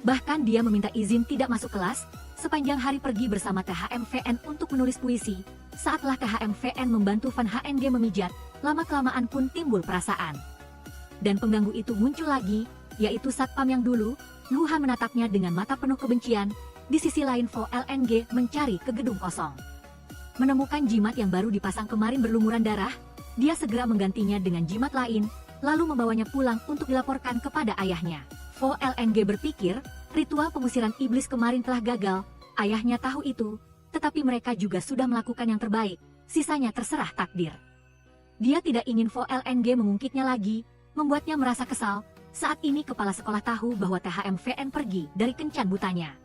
Bahkan dia meminta izin tidak masuk kelas. Sepanjang hari pergi bersama THMVN untuk menulis puisi. Saatlah THMVN membantu Van Haenge memijat, lama-kelamaan pun timbul perasaan. Dan pengganggu itu muncul lagi, yaitu Satpam yang dulu. Nuhan menatapnya dengan mata penuh kebencian. Di sisi lain VLNG mencari ke gedung kosong. Menemukan jimat yang baru dipasang kemarin berlumuran darah, dia segera menggantinya dengan jimat lain, lalu membawanya pulang untuk dilaporkan kepada ayahnya. VLNG berpikir, ritual pengusiran iblis kemarin telah gagal. Ayahnya tahu itu, tetapi mereka juga sudah melakukan yang terbaik. Sisanya terserah takdir. Dia tidak ingin VLNG mengungkitnya lagi, membuatnya merasa kesal. Saat ini kepala sekolah tahu bahwa THMVN pergi dari kencan butanya.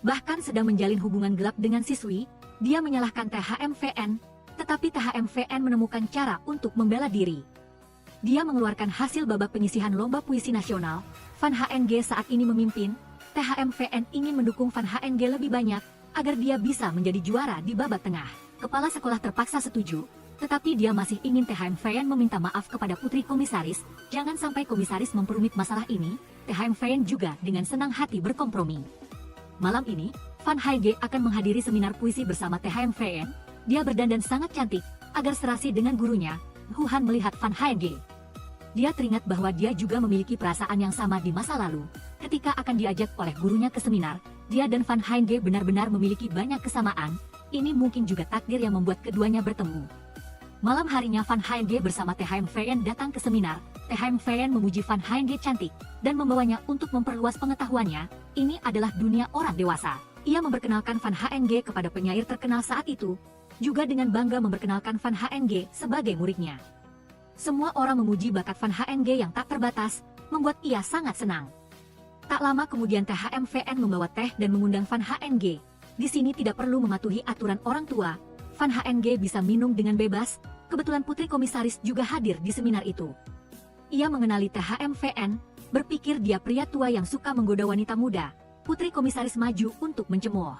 Bahkan sedang menjalin hubungan gelap dengan siswi. Dia menyalahkan THMVN, tetapi THMVN menemukan cara untuk membela diri. Dia mengeluarkan hasil babak penyisihan lomba puisi nasional. Van Haenge saat ini memimpin. THMVN ingin mendukung Van Haenge lebih banyak, agar dia bisa menjadi juara di babak tengah. Kepala sekolah terpaksa setuju, tetapi dia masih ingin THMVN meminta maaf kepada putri komisaris. Jangan sampai komisaris memperumit masalah ini. THMVN juga dengan senang hati berkompromi. Malam ini, Van Haenge akan menghadiri seminar puisi bersama THMVN. Dia berdandan sangat cantik, agar serasi dengan gurunya. Nuhan melihat Van Haenge. Dia teringat bahwa dia juga memiliki perasaan yang sama di masa lalu. Ketika akan diajak oleh gurunya ke seminar, dia dan Van Heinge benar-benar memiliki banyak kesamaan. Ini mungkin juga takdir yang membuat keduanya bertemu. Malam harinya Van Heinge bersama THM datang ke seminar. THM memuji Van Heinge cantik dan membawanya untuk memperluas pengetahuannya. Ini adalah dunia orang dewasa. Ia memperkenalkan Van Heinge kepada penyair terkenal saat itu, juga dengan bangga memperkenalkan Van Heinge sebagai muridnya. Semua orang memuji bakat Van Heinge yang tak terbatas, membuat ia sangat senang. Tak lama kemudian THM membawa teh dan mengundang Van Heinge. Di sini tidak perlu mematuhi aturan orang tua. Van Heinge bisa minum dengan bebas. Kebetulan putri komisaris juga hadir di seminar itu. Ia mengenali THM, berpikir dia pria tua yang suka menggoda wanita muda. Putri komisaris maju untuk mencemooh.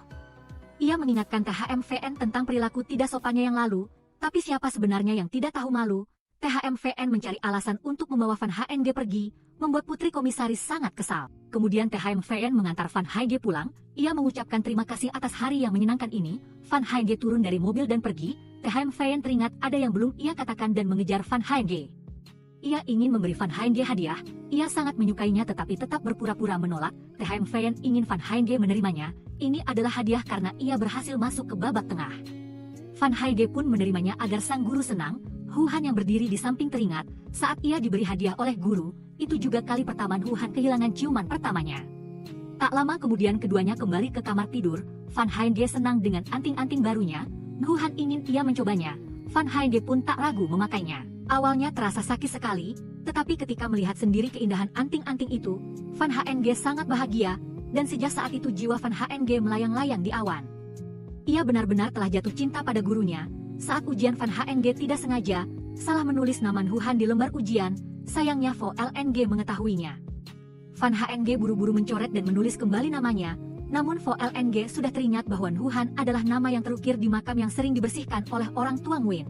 Ia mengingatkan THM tentang perilaku tidak sopannya yang lalu, tapi siapa sebenarnya yang tidak tahu malu? THM mencari alasan untuk membawa Van Heinge pergi, membuat putri komisaris sangat kesal. Kemudian THM mengantar Van Heinge pulang. Ia mengucapkan terima kasih atas hari yang menyenangkan ini. Van Heinge turun dari mobil dan pergi. THM teringat ada yang belum ia katakan dan mengejar Van Heinge. Ia ingin memberi Van Heinge hadiah. Ia sangat menyukainya tetapi tetap berpura-pura menolak. THM ingin Van Heinge menerimanya. Ini adalah hadiah karena ia berhasil masuk ke babak tengah. Van Heinge pun menerimanya agar sang guru senang. Huhan yang berdiri di samping teringat saat ia diberi hadiah oleh guru. Itu juga kali pertama Huhan kehilangan ciuman pertamanya. Tak lama kemudian keduanya kembali ke kamar tidur. Van Heinge senang dengan anting-anting barunya. Huhan ingin ia mencobanya. Van Heinge pun tak ragu memakainya. Awalnya terasa sakit sekali, tetapi ketika melihat sendiri keindahan anting-anting itu, Van Heinge sangat bahagia, dan sejak saat itu jiwa Van Heinge melayang-layang di awan. Ia benar-benar telah jatuh cinta pada gurunya. Saat ujian Van Heinge tidak sengaja salah menulis nama Huhan di lembar ujian. Sayangnya VLNG mengetahuinya. Van Heinge buru-buru mencoret dan menulis kembali namanya. Namun VLNG sudah teringat bahwa Huhan adalah nama yang terukir di makam yang sering dibersihkan oleh orang tua Nguyen.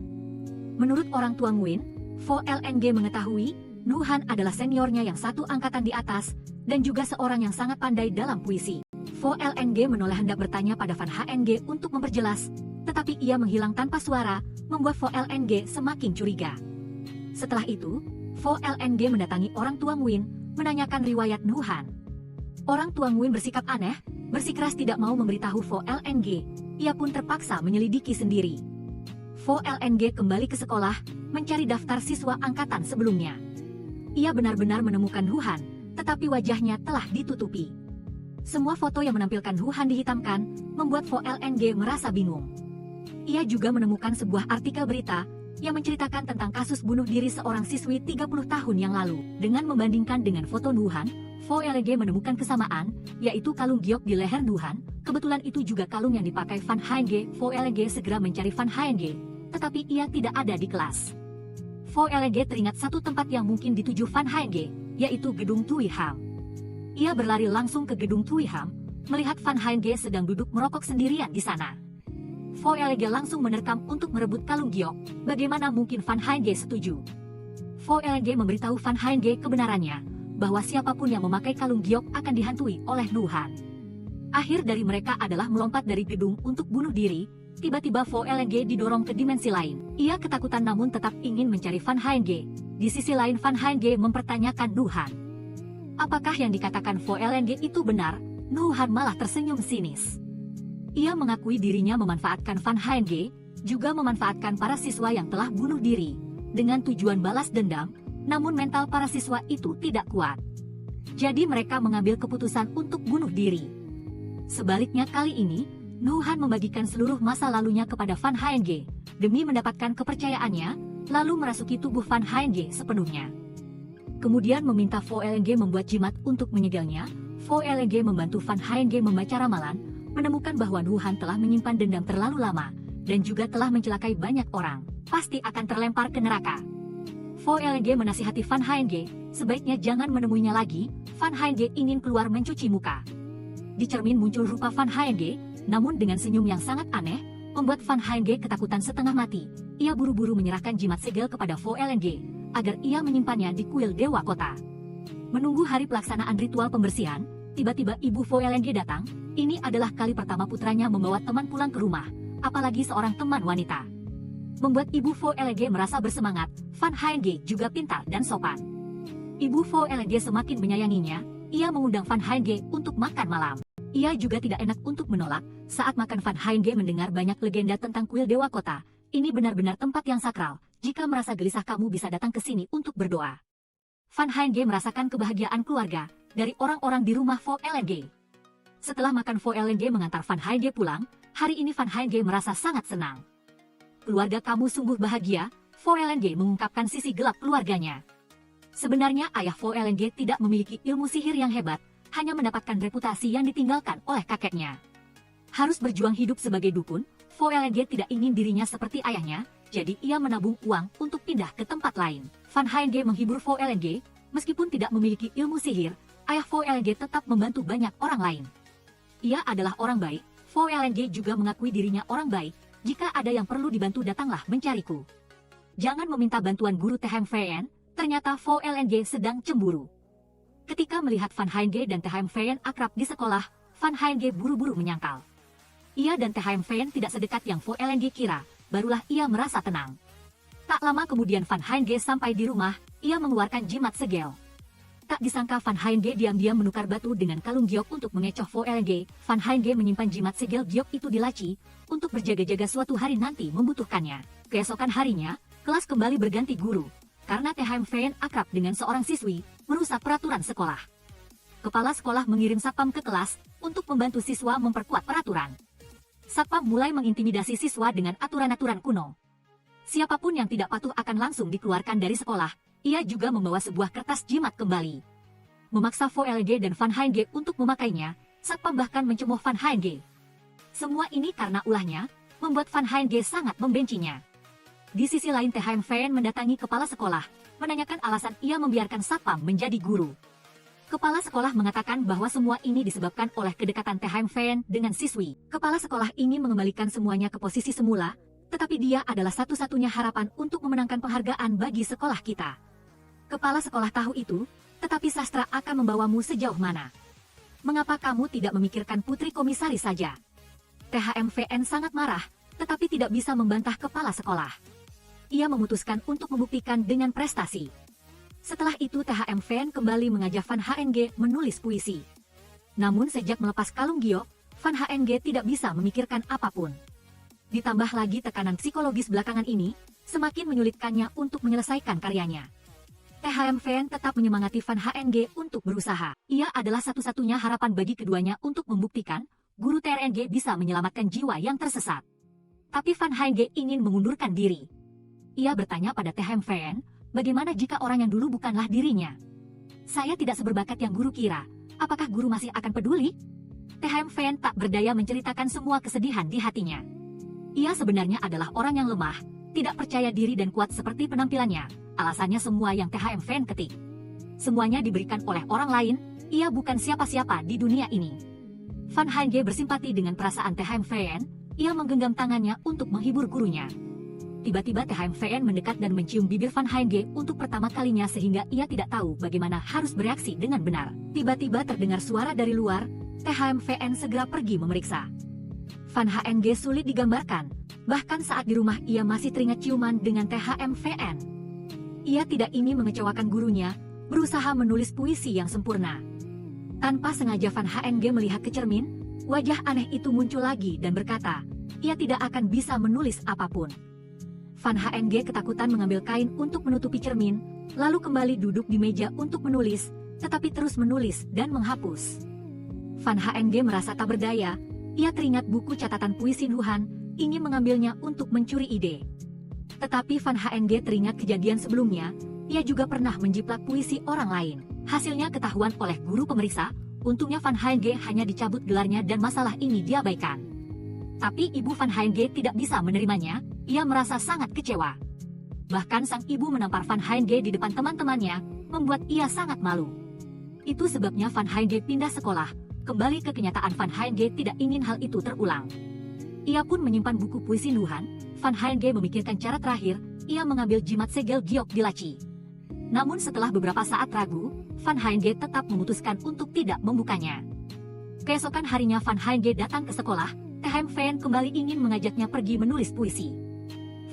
Menurut orang tua Nguyen, VLNG mengetahui Huhan adalah seniornya yang satu angkatan di atas dan juga seorang yang sangat pandai dalam puisi. VLNG menoleh hendak bertanya pada Van Heinge untuk memperjelas, tetapi ia menghilang tanpa suara, membuat VLNG semakin curiga. Setelah itu, VLNG mendatangi orang tua Nguyen, menanyakan riwayat Huhan. Orang tua Nguyen bersikap aneh, bersikeras tidak mau memberitahu VLNG. Ia pun terpaksa menyelidiki sendiri. VLNG kembali ke sekolah, mencari daftar siswa angkatan sebelumnya. Ia benar-benar menemukan Huhan, tetapi wajahnya telah ditutupi. Semua foto yang menampilkan Huhan dihitamkan, membuat VLNG merasa bingung. Ia juga menemukan sebuah artikel berita yang menceritakan tentang kasus bunuh diri seorang siswi 30 tahun yang lalu. Dengan membandingkan dengan foto Huhan, VLNG menemukan kesamaan, yaitu kalung giok di leher Huhan. Kebetulan itu juga kalung yang dipakai Van Heinge. VLNG segera mencari Van Heinge, tetapi ia tidak ada di kelas. VLNG teringat satu tempat yang mungkin dituju Van Heinge, yaitu gedung Thuy Ham. Ia berlari langsung ke gedung Thuy Ham, melihat Van Heinge sedang duduk merokok sendirian di sana. VLNG langsung menerkam untuk merebut kalung giok. Bagaimana mungkin Van Heinge setuju? VLNG memberitahu Van Heinge kebenarannya, bahwa siapapun yang memakai kalung giok akan dihantui oleh Huhan. Akhir dari mereka adalah melompat dari gedung untuk bunuh diri. Tiba-tiba VLNG didorong ke dimensi lain. Ia ketakutan namun tetap ingin mencari Van Heinge. Di sisi lain Van Heinge mempertanyakan Huhan. Apakah yang dikatakan VLNG itu benar? Huhan malah tersenyum sinis. Ia mengakui dirinya memanfaatkan Van Heinge, juga memanfaatkan para siswa yang telah bunuh diri, dengan tujuan balas dendam, namun mental para siswa itu tidak kuat. Jadi mereka mengambil keputusan untuk bunuh diri. Sebaliknya kali ini, Huhan membagikan seluruh masa lalunya kepada Van Heinge, demi mendapatkan kepercayaannya, lalu merasuki tubuh Van Heinge sepenuhnya. Kemudian meminta VLNG membuat jimat untuk menyegelnya. VLNG membantu Van Heinge membaca ramalan, menemukan bahwa Huhan telah menyimpan dendam terlalu lama, dan juga telah mencelakai banyak orang, pasti akan terlempar ke neraka. VLNG menasihati Van Heinge, sebaiknya jangan menemuinya lagi. Van Heinge ingin keluar mencuci muka. Di cermin muncul rupa Van Heinge, namun dengan senyum yang sangat aneh, membuat Van Heinge ketakutan setengah mati. Ia buru-buru menyerahkan jimat segel kepada VLNG, agar ia menyimpannya di kuil Dewa Kota. Menunggu hari pelaksanaan ritual pembersihan, tiba-tiba ibu VLNG datang. Ini adalah kali pertama putranya membawa teman pulang ke rumah, apalagi seorang teman wanita. Membuat ibu VLNG merasa bersemangat. Van Heinge juga pintar dan sopan. Ibu Vo Leng semakin menyayanginya, ia mengundang Van Henge untuk makan malam. Ia juga tidak enak untuk menolak, saat makan Van Henge mendengar banyak legenda tentang kuil Dewa Kota. Ini benar-benar tempat yang sakral, jika merasa gelisah kamu bisa datang ke sini untuk berdoa. Van Henge merasakan kebahagiaan keluarga, dari orang-orang di rumah Vo Leng. Setelah makan Vo Leng mengantar Van Henge pulang, hari ini Van Henge merasa sangat senang. Keluarga kamu sungguh bahagia, Vo Leng mengungkapkan sisi gelap keluarganya. Sebenarnya ayah Vo Leng tidak memiliki ilmu sihir yang hebat, hanya mendapatkan reputasi yang ditinggalkan oleh kakeknya. Harus berjuang hidup sebagai dukun, Vo Leng tidak ingin dirinya seperti ayahnya, jadi ia menabung uang untuk pindah ke tempat lain. Van Henge menghibur Vo Leng, meskipun tidak memiliki ilmu sihir, ayah Vo Leng tetap membantu banyak orang lain. Ia adalah orang baik, Vo Leng juga mengakui dirinya orang baik, jika ada yang perlu dibantu datanglah mencariku. Jangan meminta bantuan guru Thm Phen, ternyata Vo Leng sedang cemburu. Ketika melihat Van Henge dan Thm Phen akrab di sekolah, Van Henge buru-buru menyangkal. Ia dan Thm Phen tidak sedekat yang Vo Leng kira, barulah ia merasa tenang. Tak lama kemudian Van Henge sampai di rumah, ia mengeluarkan jimat segel. Tak disangka Van Henge diam-diam menukar batu dengan kalung giok untuk mengecoh Vo Leng. Van Henge menyimpan jimat segel giok itu di laci, untuk berjaga-jaga suatu hari nanti membutuhkannya. Keesokan harinya, kelas kembali berganti guru. Karena Thm Phen akrab dengan seorang siswi, merusak peraturan sekolah. Kepala sekolah mengirim satpam ke kelas, untuk membantu siswa memperkuat peraturan. Satpam mulai mengintimidasi siswa dengan aturan-aturan kuno. Siapapun yang tidak patuh akan langsung dikeluarkan dari sekolah, ia juga membawa sebuah kertas jimat kembali. Memaksa Vo Leng dan Van Henge untuk memakainya, satpam bahkan mencemooh Van Henge. Semua ini karena ulahnya, membuat Van Henge sangat membencinya. Di sisi lain Thm Phen mendatangi kepala sekolah, menanyakan alasan ia membiarkan satpam menjadi guru. Kepala sekolah mengatakan bahwa semua ini disebabkan oleh kedekatan Thm Phen dengan siswi. Kepala sekolah ingin mengembalikan semuanya ke posisi semula, tetapi dia adalah satu-satunya harapan untuk memenangkan penghargaan bagi sekolah kita. Kepala sekolah tahu itu, tetapi sastra akan membawamu sejauh mana. Mengapa kamu tidak memikirkan putri komisaris saja? Thm Phen sangat marah, tetapi tidak bisa membantah kepala sekolah. Ia memutuskan untuk membuktikan dengan prestasi. Setelah itu Thm Phen kembali mengajak Van Henge menulis puisi. Namun sejak melepas kalung giok, Van Henge tidak bisa memikirkan apapun. Ditambah lagi tekanan psikologis belakangan ini, semakin menyulitkannya untuk menyelesaikan karyanya. Thm Phen tetap menyemangati Van Henge untuk berusaha. Ia adalah satu-satunya harapan bagi keduanya untuk membuktikan, guru Trng bisa menyelamatkan jiwa yang tersesat. Tapi Van Henge ingin mengundurkan diri. Ia bertanya pada Thm Phen, bagaimana jika orang yang dulu bukanlah dirinya? Saya tidak seberbakat yang guru kira, apakah guru masih akan peduli? Thm Phen tak berdaya menceritakan semua kesedihan di hatinya. Ia sebenarnya adalah orang yang lemah, tidak percaya diri dan kuat seperti penampilannya, alasannya semua yang Thm Phen ketik. Semuanya diberikan oleh orang lain, ia bukan siapa-siapa di dunia ini. Van Henge bersimpati dengan perasaan Thm Phen, ia menggenggam tangannya untuk menghibur gurunya. Tiba-tiba Thm Phen mendekat dan mencium bibir Van Henge untuk pertama kalinya sehingga ia tidak tahu bagaimana harus bereaksi dengan benar. Tiba-tiba terdengar suara dari luar, Thm Phen segera pergi memeriksa. Van Henge sulit digambarkan, bahkan saat di rumah ia masih teringat ciuman dengan Thm Phen. Ia tidak ingin mengecewakan gurunya, berusaha menulis puisi yang sempurna. Tanpa sengaja Van Henge melihat ke cermin, wajah aneh itu muncul lagi dan berkata, ia tidak akan bisa menulis apapun. Van Henge ketakutan mengambil kain untuk menutupi cermin, lalu kembali duduk di meja untuk menulis, tetapi terus menulis dan menghapus. Van Henge merasa tak berdaya, ia teringat buku catatan puisi Nuhan, ingin mengambilnya untuk mencuri ide. Tetapi Van Henge teringat kejadian sebelumnya, ia juga pernah menjiplak puisi orang lain. Hasilnya ketahuan oleh guru pemeriksa, untungnya Van Henge hanya dicabut gelarnya dan masalah ini diabaikan. Tapi ibu Van Henge tidak bisa menerimanya, ia merasa sangat kecewa. Bahkan sang ibu menampar Van Henge di depan teman-temannya, membuat ia sangat malu. Itu sebabnya Van Henge pindah sekolah, kembali ke kenyataan Van Henge tidak ingin hal itu terulang. Ia pun menyimpan buku puisi Nuhan, Van Henge memikirkan cara terakhir, ia mengambil jimat segel giok di laci. Namun setelah beberapa saat ragu, Van Henge tetap memutuskan untuk tidak membukanya. Keesokan harinya Van Henge datang ke sekolah, Thm Phen kembali ingin mengajaknya pergi menulis puisi.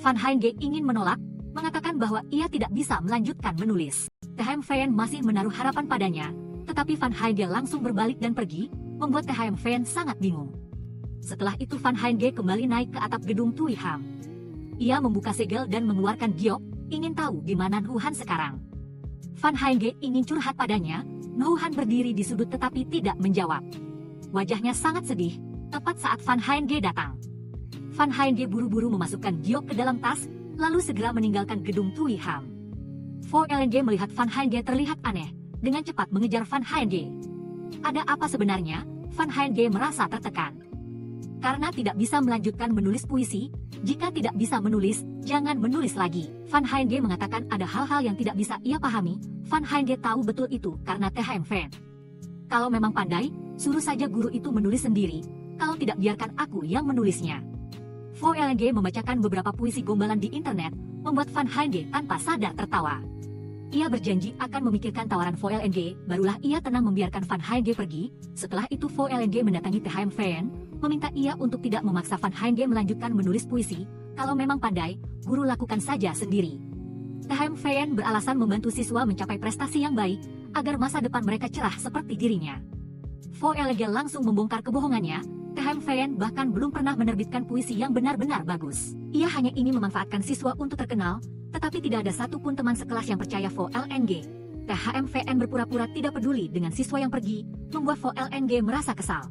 Van Henge ingin menolak, mengatakan bahwa ia tidak bisa melanjutkan menulis. THM masih menaruh harapan padanya, tetapi Van Haenge langsung berbalik dan pergi, membuat THM sangat bingung. Setelah itu Van Haenge kembali naik ke atap gedung Tui Ham. Ia membuka segel dan mengeluarkan giok, ingin tahu di mana Nuhan sekarang. Van Haenge ingin curhat padanya, Nuhan berdiri di sudut tetapi tidak menjawab. Wajahnya sangat sedih, tepat saat Van Haenge datang. Van Haenge buru-buru memasukkan giok ke dalam tas, lalu segera meninggalkan gedung Tui Ham. VLNG melihat Van Haenge terlihat aneh, dengan cepat mengejar Van Haenge. Ada apa sebenarnya? Van Haenge merasa tertekan. Karena tidak bisa melanjutkan menulis puisi, jika tidak bisa menulis, jangan menulis lagi. Van Haenge mengatakan ada hal-hal yang tidak bisa ia pahami. Van Haenge tahu betul itu karena THM. Kalau memang pandai, suruh saja guru itu menulis sendiri, kalau tidak biarkan aku yang menulisnya. VLNG membacakan beberapa puisi gombalan di internet, membuat Van Haenge tanpa sadar tertawa. Ia berjanji akan memikirkan tawaran VLNG, barulah ia tenang membiarkan Van Haenge pergi. Setelah itu VLNG mendatangi THM, meminta ia untuk tidak memaksa Van Haenge melanjutkan menulis puisi, kalau memang pandai, guru lakukan saja sendiri. THM beralasan membantu siswa mencapai prestasi yang baik, agar masa depan mereka cerah seperti dirinya. VLNG langsung membongkar kebohongannya, THM bahkan belum pernah menerbitkan puisi yang benar-benar bagus. Ia hanya ingin memanfaatkan siswa untuk terkenal, tetapi tidak ada satupun teman sekelas yang percaya VLNG. THM berpura-pura tidak peduli dengan siswa yang pergi, membuat VLNG merasa kesal.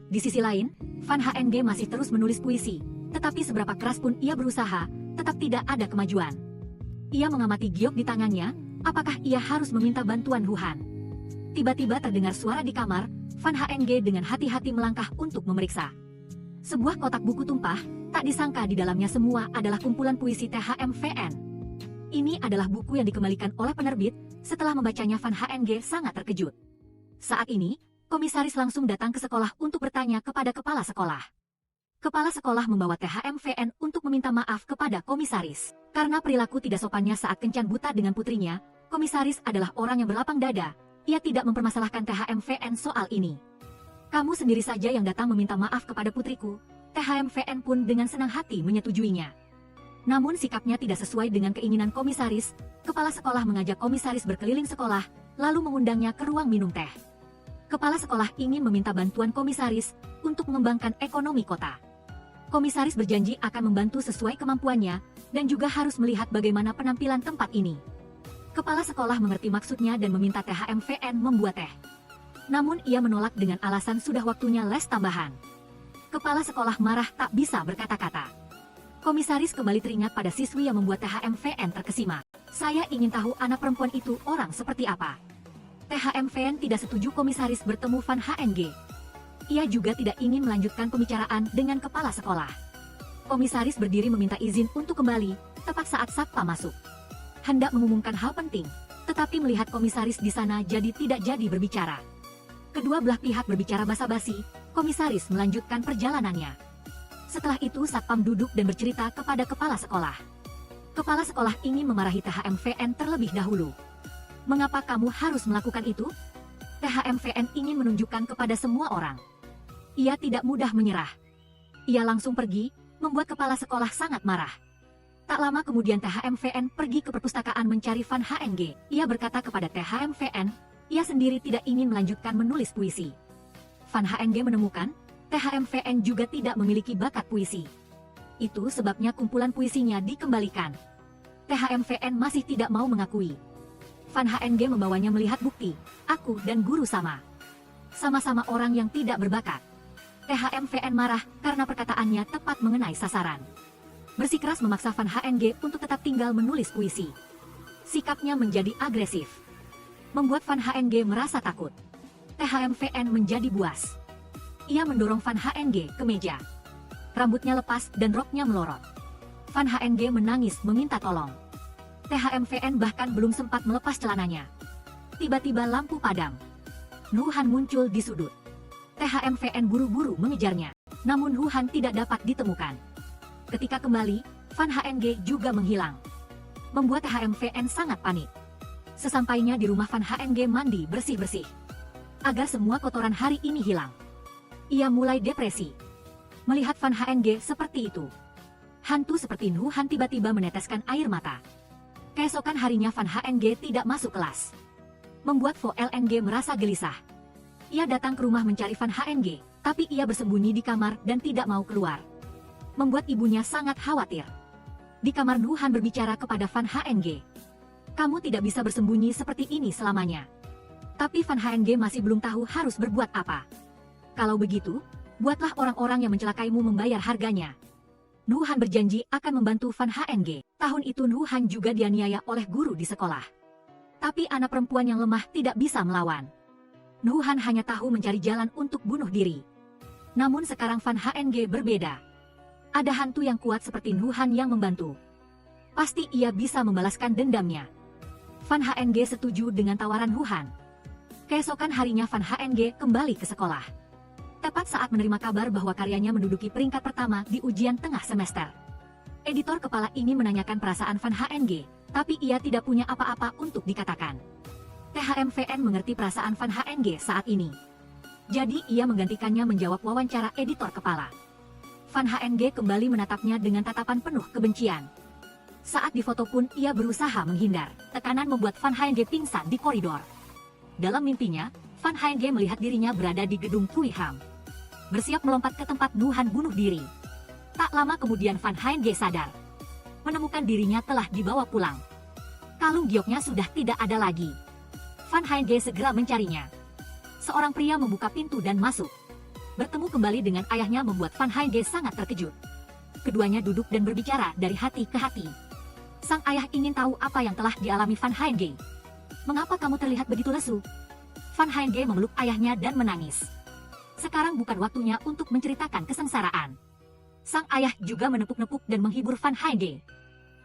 Di sisi lain, Van Haenge masih terus menulis puisi, tetapi seberapa keras pun ia berusaha, tetap tidak ada kemajuan. Ia mengamati giok di tangannya, apakah ia harus meminta bantuan Nuhan? Tiba-tiba terdengar suara di kamar, Van Haenge dengan hati-hati melangkah untuk memeriksa. Sebuah kotak buku tumpah, tak disangka di dalamnya semua adalah kumpulan puisi THM. Ini adalah buku yang dikembalikan oleh penerbit. Setelah membacanya Van Haenge sangat terkejut. Saat ini, komisaris langsung datang ke sekolah untuk bertanya kepada kepala sekolah. Kepala sekolah membawa THM untuk meminta maaf kepada komisaris. Karena perilaku tidak sopannya saat kencan buta dengan putrinya, komisaris adalah orang yang berlapang dada. Ia tidak mempermasalahkan THM soal ini. Kamu sendiri saja yang datang meminta maaf kepada putriku. THM pun dengan senang hati menyetujuinya. Namun sikapnya tidak sesuai dengan keinginan komisaris. Kepala sekolah mengajak komisaris berkeliling sekolah, lalu mengundangnya ke ruang minum teh. Kepala sekolah ingin meminta bantuan komisaris untuk mengembangkan ekonomi kota. Komisaris berjanji akan membantu sesuai kemampuannya, dan juga harus melihat bagaimana penampilan tempat ini. Kepala sekolah mengerti maksudnya dan meminta THM membuat teh. Namun ia menolak dengan alasan sudah waktunya les tambahan. Kepala sekolah marah tak bisa berkata-kata. Komisaris kembali teringat pada siswi yang membuat THM terkesima. Saya ingin tahu anak perempuan itu orang seperti apa. THM tidak setuju komisaris bertemu Van Haenge. Ia juga tidak ingin melanjutkan pembicaraan dengan kepala sekolah. Komisaris berdiri meminta izin untuk kembali, tepat saat satpam masuk. Hendak mengumumkan hal penting, tetapi melihat komisaris di sana jadi tidak jadi berbicara. Kedua belah pihak berbicara basa-basi, komisaris melanjutkan perjalanannya. Setelah itu satpam duduk dan bercerita kepada kepala sekolah. Kepala sekolah ingin memarahi THM terlebih dahulu. Mengapa kamu harus melakukan itu? THM ingin menunjukkan kepada semua orang. Ia tidak mudah menyerah. Ia langsung pergi, membuat kepala sekolah sangat marah. Tak lama kemudian THM pergi ke perpustakaan mencari Van Haenge. Ia berkata kepada THM ia sendiri tidak ingin melanjutkan menulis puisi. Van Haenge menemukan, THM juga tidak memiliki bakat puisi. Itu sebabnya kumpulan puisinya dikembalikan. THM masih tidak mau mengakui. Van Haenge membawanya melihat bukti, aku dan guru sama. Sama-sama orang yang tidak berbakat. THM marah karena perkataannya tepat mengenai sasaran. Bersikeras memaksa Van Haenge untuk tetap tinggal menulis puisi. Sikapnya menjadi agresif. Membuat Van Haenge merasa takut. THM menjadi buas. Ia mendorong Van Haenge ke meja. Rambutnya lepas dan roknya melorot. Van Haenge menangis meminta tolong. THM bahkan belum sempat melepas celananya. Tiba-tiba lampu padam. Nuhan muncul di sudut. THM buru-buru mengejarnya. Namun Nuhan tidak dapat ditemukan. Ketika kembali, Van Haenge juga menghilang. Membuat THM sangat panik. Sesampainya di rumah Van Haenge mandi bersih-bersih. Agar semua kotoran hari ini hilang. Ia mulai depresi. Melihat Van Haenge seperti itu. Hantu seperti Nu Han tiba-tiba meneteskan air mata. Keesokan harinya Van Hng tidak masuk kelas, membuat Vo Lng merasa gelisah. Ia datang ke rumah mencari Van Hng, tapi ia bersembunyi di kamar dan tidak mau keluar, membuat ibunya sangat khawatir. Di kamar Nu Han berbicara kepada Van Hng. Kamu tidak bisa bersembunyi seperti ini selamanya. Tapi Van Hng masih belum tahu harus berbuat apa. Kalau begitu, buatlah orang-orang yang mencelakaimu membayar harganya. Nu Han berjanji akan membantu Van Hng. Tahun itu Nu Han juga dianiaya oleh guru di sekolah. Tapi anak perempuan yang lemah tidak bisa melawan. Nu Han hanya tahu mencari jalan untuk bunuh diri. Namun sekarang Van Hng berbeda. Ada hantu yang kuat seperti Nu Han yang membantu. Pasti ia bisa membalaskan dendamnya. Van Hng setuju dengan tawaran Nu Han. Keesokan harinya Van Hng kembali ke sekolah. Tepat saat menerima kabar bahwa karyanya menduduki peringkat pertama di ujian tengah semester. Editor kepala ini menanyakan perasaan Van Hng, tapi ia tidak punya apa-apa untuk dikatakan. THMVN mengerti perasaan Van Hng saat ini. Jadi ia menggantikannya menjawab wawancara editor kepala. Van Hng kembali menatapnya dengan tatapan penuh kebencian. Saat difoto pun ia berusaha menghindar. Tekanan membuat Van Hng pingsan di koridor. Dalam mimpinya, Van Hng melihat dirinya berada di gedung Tui Ham, bersiap melompat ke tempat Nu Han bunuh diri. Tak lama kemudian Van Hng sadar, menemukan dirinya telah dibawa pulang. Kalung gioknya sudah tidak ada lagi. Van Hng segera mencarinya. Seorang pria membuka pintu dan masuk. Bertemu kembali dengan ayahnya membuat Van Hng sangat terkejut. Keduanya duduk dan berbicara dari hati ke hati. Sang ayah ingin tahu apa yang telah dialami Van Hng. Mengapa kamu terlihat begitu lesu? Van Hng memeluk ayahnya dan menangis. Sekarang bukan waktunya untuk menceritakan kesengsaraan. Sang ayah juga menepuk-nepuk dan menghibur Van Hng.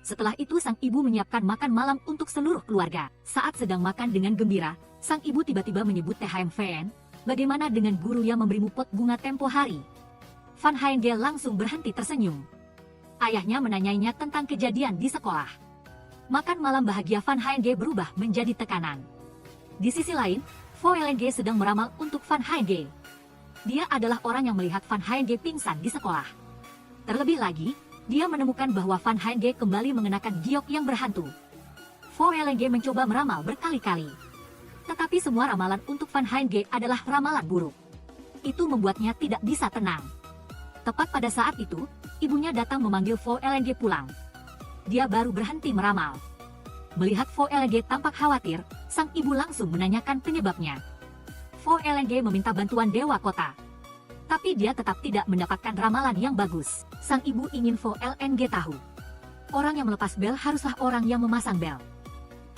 Setelah itu sang ibu menyiapkan makan malam untuk seluruh keluarga. Saat sedang makan dengan gembira, sang ibu tiba-tiba menyebut THMVN, bagaimana dengan guru yang memberimu pot bunga tempo hari? Van Hng langsung berhenti tersenyum. Ayahnya menanyainya tentang kejadian di sekolah. Makan malam bahagia Van Hng berubah menjadi tekanan. Di sisi lain, Vo Lng sedang meramal untuk Van Hng. Dia adalah orang yang melihat Van Hng pingsan di sekolah. Terlebih lagi, dia menemukan bahwa Van Hng kembali mengenakan giok yang berhantu. Vo Lng mencoba meramal berkali-kali. Tetapi semua ramalan untuk Van Hng adalah ramalan buruk. Itu membuatnya tidak bisa tenang. Tepat pada saat itu, ibunya datang memanggil Vo Lng pulang. Dia baru berhenti meramal. Melihat Vo Lng tampak khawatir, sang ibu langsung menanyakan penyebabnya. Vo Lng meminta bantuan Dewa Kota. Tapi dia tetap tidak mendapatkan ramalan yang bagus. Sang ibu ingin Vo Lng tahu, orang yang melepas bel haruslah orang yang memasang bel.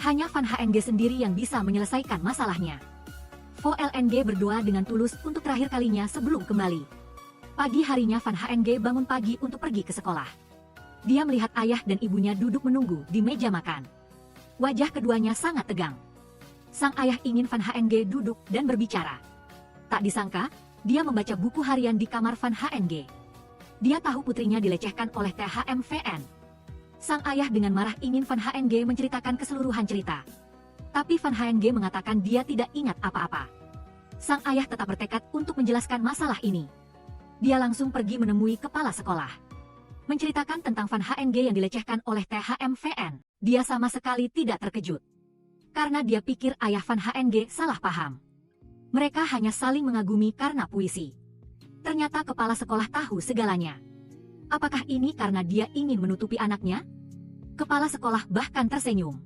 Hanya Van Hng sendiri yang bisa menyelesaikan masalahnya. Vo Lng berdoa dengan tulus untuk terakhir kalinya sebelum kembali. Pagi harinya Van Hng bangun pagi untuk pergi ke sekolah. Dia melihat ayah dan ibunya duduk menunggu di meja makan. Wajah keduanya sangat tegang. Sang ayah ingin Van Hng duduk dan berbicara. Tak disangka, dia membaca buku harian di kamar Van Hng. Dia tahu putrinya dilecehkan oleh THMVN. Sang ayah dengan marah ingin Van Hng menceritakan keseluruhan cerita. Tapi Van Hng mengatakan dia tidak ingat apa-apa. Sang ayah tetap bertekad untuk menjelaskan masalah ini. Dia langsung pergi menemui kepala sekolah, menceritakan tentang Van Hng yang dilecehkan oleh THMVN. Dia sama sekali tidak terkejut, karena dia pikir ayah Van Hng salah paham. Mereka hanya saling mengagumi karena puisi. Ternyata kepala sekolah tahu segalanya. Apakah ini karena dia ingin menutupi anaknya? Kepala sekolah bahkan tersenyum.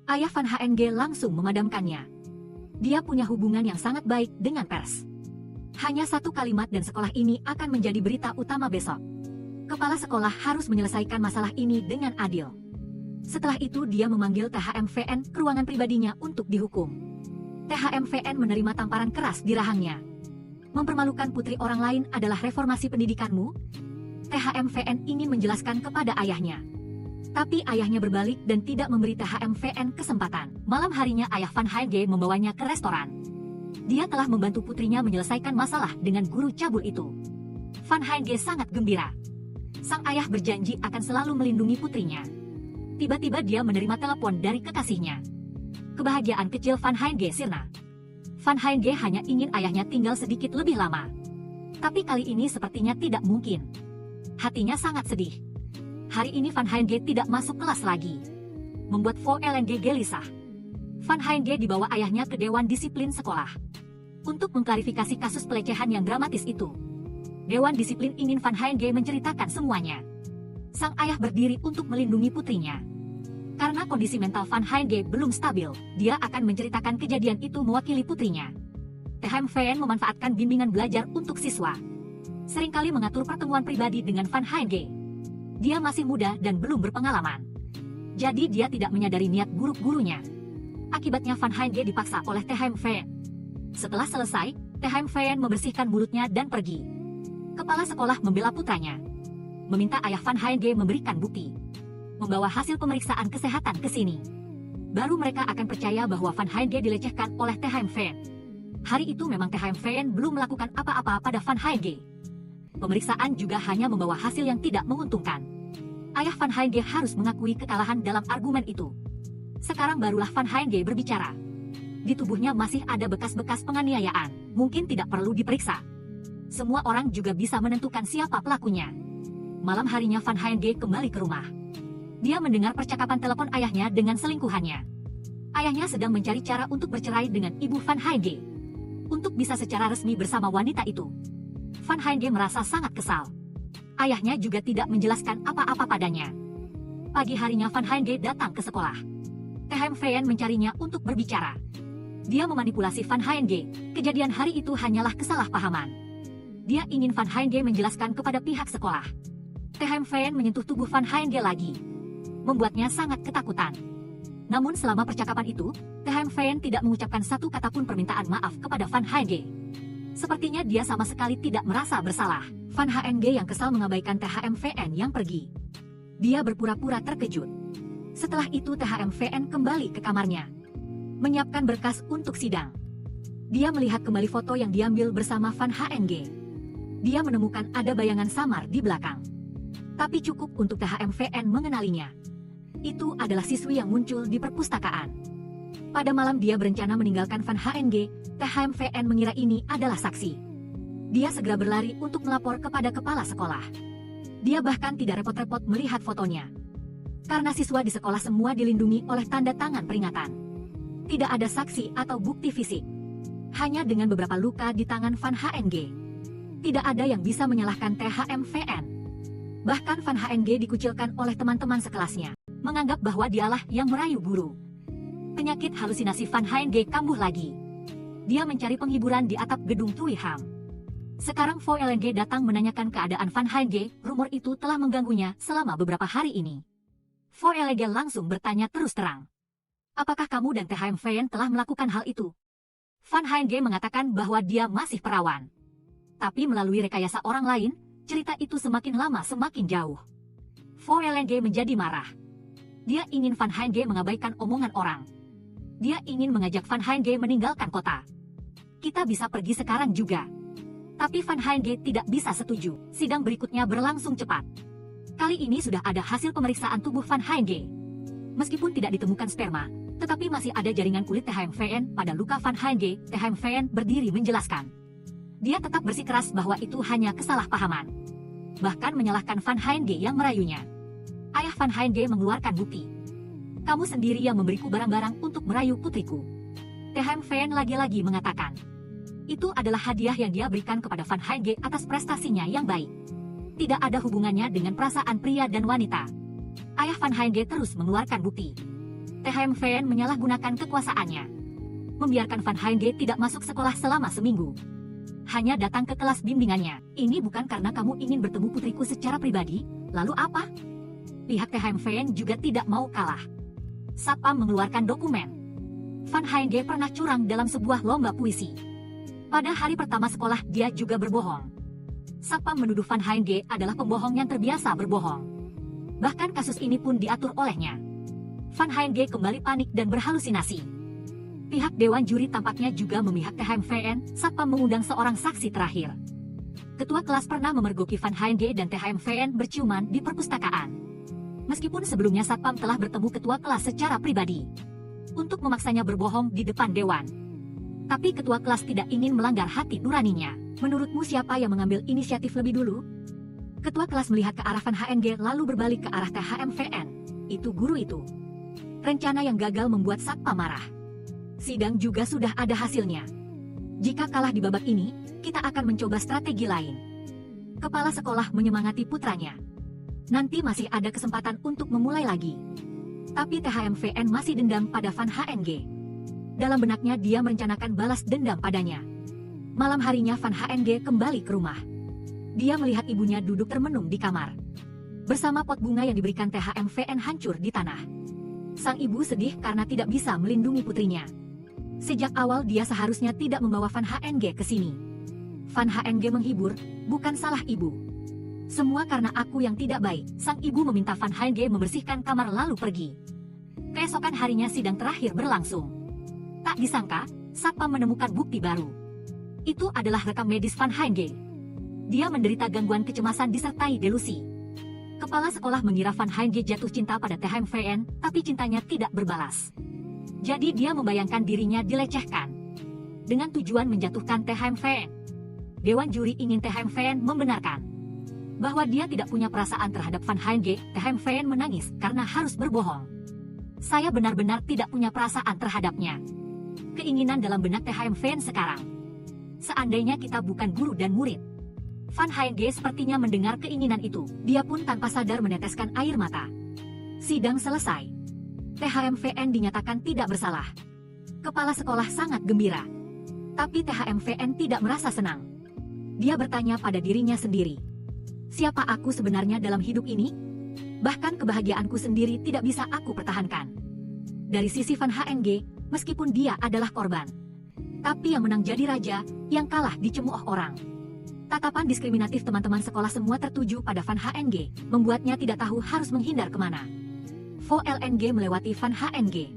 Ayah Van Hng langsung memadamkannya. Dia punya hubungan yang sangat baik dengan pers. Hanya satu kalimat dan sekolah ini akan menjadi berita utama besok. Kepala sekolah harus menyelesaikan masalah ini dengan adil. Setelah itu dia memanggil THMVN ke ruangan pribadinya untuk dihukum. THMVN menerima tamparan keras di rahangnya. Mempermalukan putri orang lain adalah reformasi pendidikanmu? THMVN ingin menjelaskan kepada ayahnya. Tapi ayahnya berbalik dan tidak memberi THMVN kesempatan. Malam harinya ayah Van Hng membawanya ke restoran. Dia telah membantu putrinya menyelesaikan masalah dengan guru cabul itu. Van Hng sangat gembira. Sang ayah berjanji akan selalu melindungi putrinya. Tiba-tiba dia menerima telepon dari kekasihnya. Kebahagiaan kecil Van Hng sirna. Van Hng hanya ingin ayahnya tinggal sedikit lebih lama. Tapi kali ini sepertinya tidak mungkin. Hatinya sangat sedih. Hari ini Van Haenge tidak masuk kelas lagi, membuat Vo Lng gelisah. Van Haenge dibawa ayahnya ke Dewan Disiplin sekolah untuk mengklarifikasi kasus pelecehan yang dramatis itu. Dewan Disiplin ingin Van Haenge menceritakan semuanya. Sang ayah berdiri untuk melindungi putrinya. Karena kondisi mental Van Haenge belum stabil, dia akan menceritakan kejadian itu mewakili putrinya. THM VN memanfaatkan bimbingan belajar untuk siswa. Seringkali mengatur pertemuan pribadi dengan Van Haenge. Dia masih muda dan belum berpengalaman. Jadi dia tidak menyadari niat buruk gurunya. Akibatnya Van Haenge dipaksa oleh THM VN. Setelah selesai, THM VN membersihkan mulutnya dan pergi. Kepala sekolah membela putranya, meminta ayah Van Haenge memberikan bukti, membawa hasil pemeriksaan kesehatan ke sini. Baru mereka akan percaya bahwa Van Haenge dilecehkan oleh THM VN. Hari itu memang THM VN belum melakukan apa-apa pada Van Haenge. Pemeriksaan juga hanya membawa hasil yang tidak menguntungkan. Ayah Van Haenge harus mengakui kekalahan dalam argumen itu. Sekarang barulah Van Haenge berbicara. Di tubuhnya masih ada bekas-bekas penganiayaan, mungkin tidak perlu diperiksa. Semua orang juga bisa menentukan siapa pelakunya. Malam harinya Van Haenge kembali ke rumah. Dia mendengar percakapan telepon ayahnya dengan selingkuhannya. Ayahnya sedang mencari cara untuk bercerai dengan ibu Van Haenge, untuk bisa secara resmi bersama wanita itu. Van Haenge merasa sangat kesal. Ayahnya juga tidak menjelaskan apa-apa padanya. Pagi harinya Van Haenge datang ke sekolah. THM VN mencarinya untuk berbicara. Dia memanipulasi Van Haenge. Kejadian hari itu hanyalah kesalahpahaman. Dia ingin Van Haenge menjelaskan kepada pihak sekolah. THM VN menyentuh tubuh Van Haenge lagi, membuatnya sangat ketakutan. Namun selama percakapan itu, THM VN tidak mengucapkan satu kata pun permintaan maaf kepada Van Haenge. Sepertinya dia sama sekali tidak merasa bersalah. Van Haenge yang kesal mengabaikan THM VN yang pergi. Dia berpura-pura terkejut. Setelah itu THM VN kembali ke kamarnya, menyiapkan berkas untuk sidang. Dia melihat kembali foto yang diambil bersama Van Haenge. Dia menemukan ada bayangan samar di belakang. Tapi cukup untuk THM VN mengenalinya. Itu adalah siswi yang muncul di perpustakaan. Pada malam dia berencana meninggalkan Van Haenge. THM VN mengira ini adalah saksi. Dia segera berlari untuk melapor kepada kepala sekolah. Dia bahkan tidak repot-repot melihat fotonya. Karena siswa di sekolah semua dilindungi oleh tanda tangan peringatan. Tidak ada saksi atau bukti fisik. Hanya dengan beberapa luka di tangan Van Haenge. Tidak ada yang bisa menyalahkan THM VN. Bahkan Van Haenge dikucilkan oleh teman-teman sekelasnya, menganggap bahwa dialah yang merayu guru. Penyakit halusinasi Van Haenge kambuh lagi. Dia mencari penghiburan di atap gedung Tui Ham. Sekarang Vo Lng datang menanyakan keadaan Van Haenge. Rumor itu telah mengganggunya selama beberapa hari ini. Vo Lng langsung bertanya terus terang. Apakah kamu dan THM VN telah melakukan hal itu? Van Haenge mengatakan bahwa dia masih perawan. Tapi melalui rekayasa orang lain, cerita itu semakin lama semakin jauh. Vo Lng menjadi marah. Dia ingin Van Haenge mengabaikan omongan orang. Dia ingin mengajak Van Haenge meninggalkan kota. Kita bisa pergi sekarang juga. Tapi Van Haenge tidak bisa setuju. Sidang berikutnya berlangsung cepat. Kali ini sudah ada hasil pemeriksaan tubuh Van Haenge. Meskipun tidak ditemukan sperma, tetapi masih ada jaringan kulit THM VN pada luka Van Haenge. THM VN berdiri menjelaskan. Dia tetap bersikeras bahwa itu hanya kesalahpahaman. Bahkan menyalahkan Van Haenge yang merayunya. Ayah Van Haenge mengeluarkan bukti. Kamu sendiri yang memberiku barang-barang untuk merayu putriku. THM VN lagi-lagi mengatakan. Itu adalah hadiah yang dia berikan kepada Van Haenge atas prestasinya yang baik. Tidak ada hubungannya dengan perasaan pria dan wanita. Ayah Van Haenge terus mengeluarkan bukti. THM VN menyalahgunakan kekuasaannya, membiarkan Van Haenge tidak masuk sekolah selama seminggu. Hanya datang ke kelas bimbingannya. Ini bukan karena kamu ingin bertemu putriku secara pribadi, lalu apa? Pihak THM VN juga tidak mau kalah. Satpam mengeluarkan dokumen. Van Haenge pernah curang dalam sebuah lomba puisi. Pada hari pertama sekolah dia juga berbohong. Satpam menuduh Van Haenge adalah pembohong yang terbiasa berbohong. Bahkan kasus ini pun diatur olehnya. Van Haenge kembali panik dan berhalusinasi. Pihak Dewan Juri tampaknya juga memihak THM VN. Satpam mengundang seorang saksi terakhir. Ketua kelas pernah memergoki Van Haenge dan THM VN berciuman di perpustakaan. Meskipun sebelumnya Satpam telah bertemu ketua kelas secara pribadi untuk memaksanya berbohong di depan dewan. Tapi ketua kelas tidak ingin melanggar hati nuraninya. Menurutmu siapa yang mengambil inisiatif lebih dulu? Ketua kelas melihat ke arah Van HNG lalu berbalik ke arah THMVN. Itu guru itu. Rencana yang gagal membuat Satpam marah. Sidang juga sudah ada hasilnya. Jika kalah di babak ini, kita akan mencoba strategi lain. Kepala sekolah menyemangati putranya. Nanti masih ada kesempatan untuk memulai lagi. Tapi THMVN masih dendam pada Van HNG. Dalam benaknya dia merencanakan balas dendam padanya. Malam harinya Van HNG kembali ke rumah. Dia melihat ibunya duduk termenung di kamar. Bersama pot bunga yang diberikan THMVN hancur di tanah. Sang ibu sedih karena tidak bisa melindungi putrinya. Sejak awal dia seharusnya tidak membawa Van HNG ke sini. Van HNG menghibur, bukan salah ibu. Semua karena aku yang tidak baik. Sang ibu meminta Van HNG membersihkan kamar lalu pergi. Keesokan harinya sidang terakhir berlangsung. Tak disangka, Satpam menemukan bukti baru. Itu adalah rekam medis Van HNG. Dia menderita gangguan kecemasan disertai delusi. Kepala sekolah mengira Van HNG jatuh cinta pada THMVN, tapi cintanya tidak berbalas. Jadi dia membayangkan dirinya dilecehkan. Dengan tujuan menjatuhkan THMVN. Dewan juri ingin THMVN membenarkan bahwa dia tidak punya perasaan terhadap Van HNG. THMVN menangis karena harus berbohong. Saya benar-benar tidak punya perasaan terhadapnya. Keinginan dalam benak THMVN sekarang. Seandainya kita bukan guru dan murid. Van HNG sepertinya mendengar keinginan itu. Dia pun tanpa sadar meneteskan air mata. Sidang selesai. THMVN dinyatakan tidak bersalah. Kepala sekolah sangat gembira. Tapi THMVN tidak merasa senang. Dia bertanya pada dirinya sendiri. Siapa aku sebenarnya dalam hidup ini? Bahkan kebahagiaanku sendiri tidak bisa aku pertahankan. Dari sisi Van HNG, meskipun dia adalah korban. Tapi yang menang jadi raja, yang kalah dicemooh orang. Tatapan diskriminatif teman-teman sekolah semua tertuju pada Van HNG, membuatnya tidak tahu harus menghindar kemana. Vo LNG melewati Van HNG.